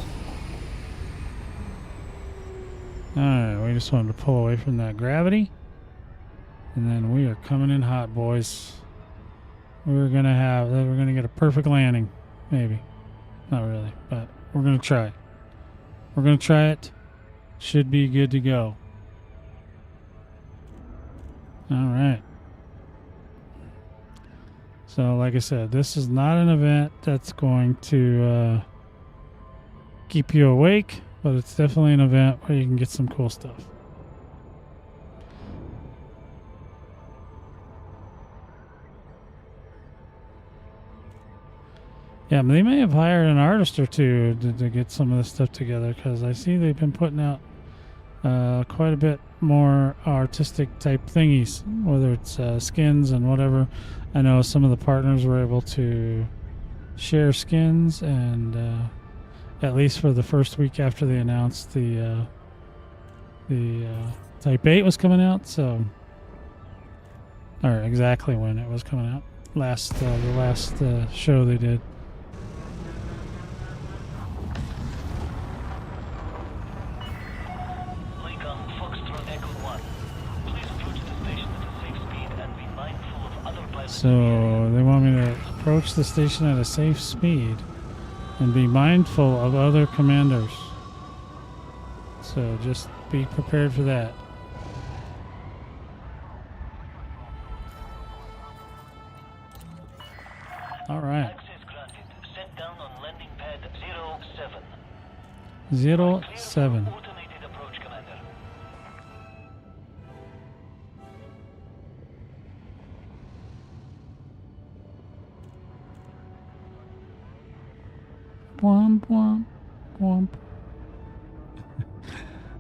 Alright, we just wanted to pull away from that gravity. And then we are coming in hot, boys. We're gonna get a perfect landing. Maybe. Not really, but we're gonna try. We're gonna try it. Should be good to go. Alright. So like I said, this is not an event that's going to keep you awake, but it's definitely an event where you can get some cool stuff. Yeah, they may have hired an artist or two to get some of this stuff together, because I see they've been putting out quite a bit more artistic type thingies, whether it's skins and whatever. I know some of the partners were able to share skins, and at least for the first week after they announced the Type 8 was coming out, so, or exactly when it was coming out, the last show they did. So they want me to approach the station at a safe speed and be mindful of other commanders. So just be prepared for that. All right. Access granted. Set down on landing pad 07. 07. Automated approach, Commander. Womp womp womp.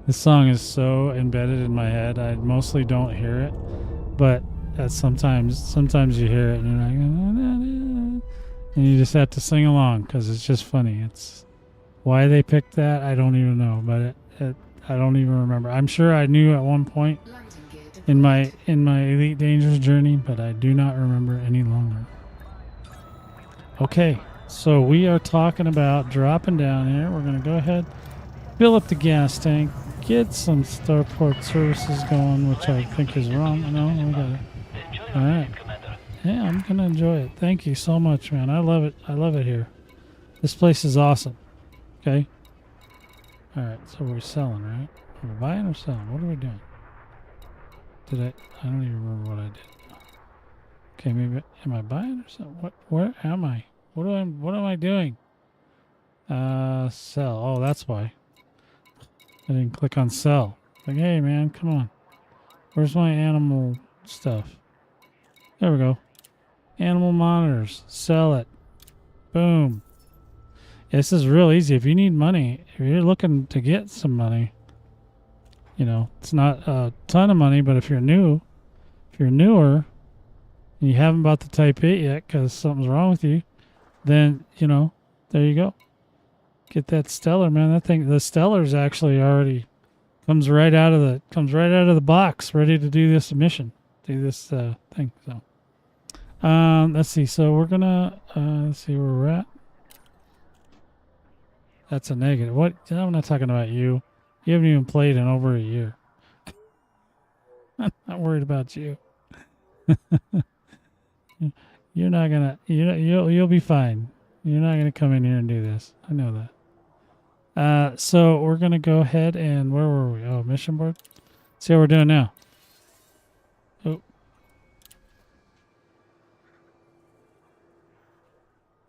This song is so embedded in my head. I mostly don't hear it, but sometimes you hear it and you're like, and you just have to sing along because it's just funny. It's why they picked that, I don't even know, but I don't even remember. I'm sure I knew at one point in my Elite Dangerous journey, but I do not remember any longer. Okay. So we are talking about dropping down here. We're going to go ahead, fill up the gas tank, get some starport services going, which I think is wrong. No, we got it. All right. Yeah, I'm going to enjoy it. Thank you so much, man. I love it. I love it here. This place is awesome. Okay. All right. So we're selling, right? Are we buying or selling? What are we doing? I don't even remember what I did. Okay, maybe, am I buying or selling? Where am I? What am I doing? Sell. Oh, that's why. I didn't click on sell. Like, hey man, come on. Where's my animal stuff? There we go. Animal monitors. Sell it. Boom. Yeah, this is real easy. If you need money, if you're looking to get some money, you know, it's not a ton of money, but if you're newer, and you haven't bought the Type 8 yet because something's wrong with you, then, you know, there you go. Get that stellar, man. That thing, the stellar's actually already comes right out of the box, ready to do this mission, do this thing. So, let's see. So we're gonna let's see where we're at. That's a negative. What? I'm not talking about you. You haven't even played in over a year. I'm not worried about you. You're not gonna. You'll be fine. You're not gonna come in here and do this. I know that. So we're gonna go ahead and where were we? Oh, mission board. See how we're doing now. Oh.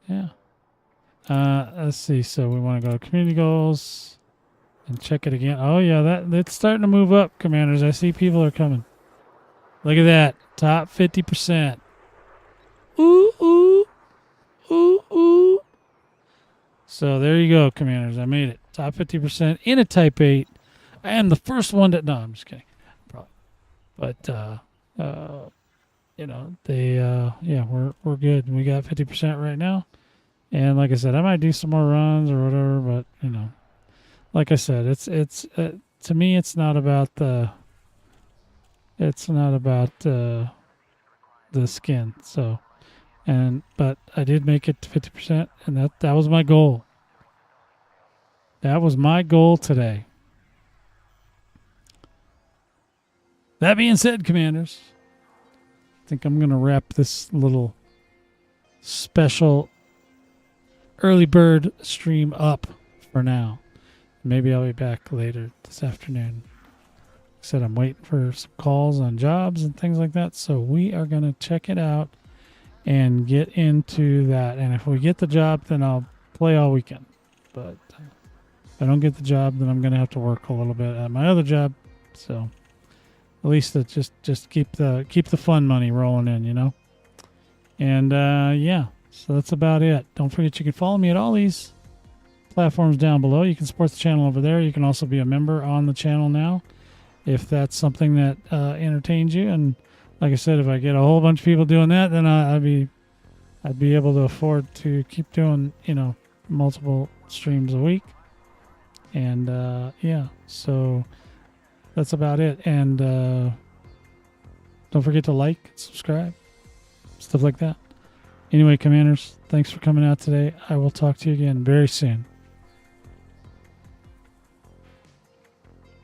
Yeah. Let's see. So we want to go to community goals and check it again. Oh yeah, that's starting to move up, commanders. I see people are coming. Look at that. Top 50%. Ooh, ooh. Ooh, ooh. So there you go, commanders. I made it. Top 50% in a Type 8. I am the first one to... No, I'm just kidding. Probably. But, you know, they... yeah, we're good. We got 50% right now. And like I said, I might do some more runs or whatever, but, you know. Like I said, it's to me, it's not about the... It's not about the skin, so... But I did make it to 50%, and that was my goal. That was my goal today. That being said, commanders, I think I'm going to wrap this little special early bird stream up for now. Maybe I'll be back later this afternoon. Like I said, I'm waiting for some calls on jobs and things like that, so we are going to check it out and get into that. And if we get the job, then I'll play all weekend. But if I don't get the job, then I'm going to have to work a little bit at my other job. So at least to just keep the fun money rolling in, you know. And yeah, so that's about it. Don't forget you can follow me at all these platforms down below. You can support the channel over there. You can also be a member on the channel now if that's something that entertains you. And like I said, if I get a whole bunch of people doing that, then I'd be able to afford to keep doing, you know, multiple streams a week. And yeah, so that's about it. And don't forget to like, subscribe, stuff like that. Anyway, commanders, thanks for coming out today. I will talk to you again very soon.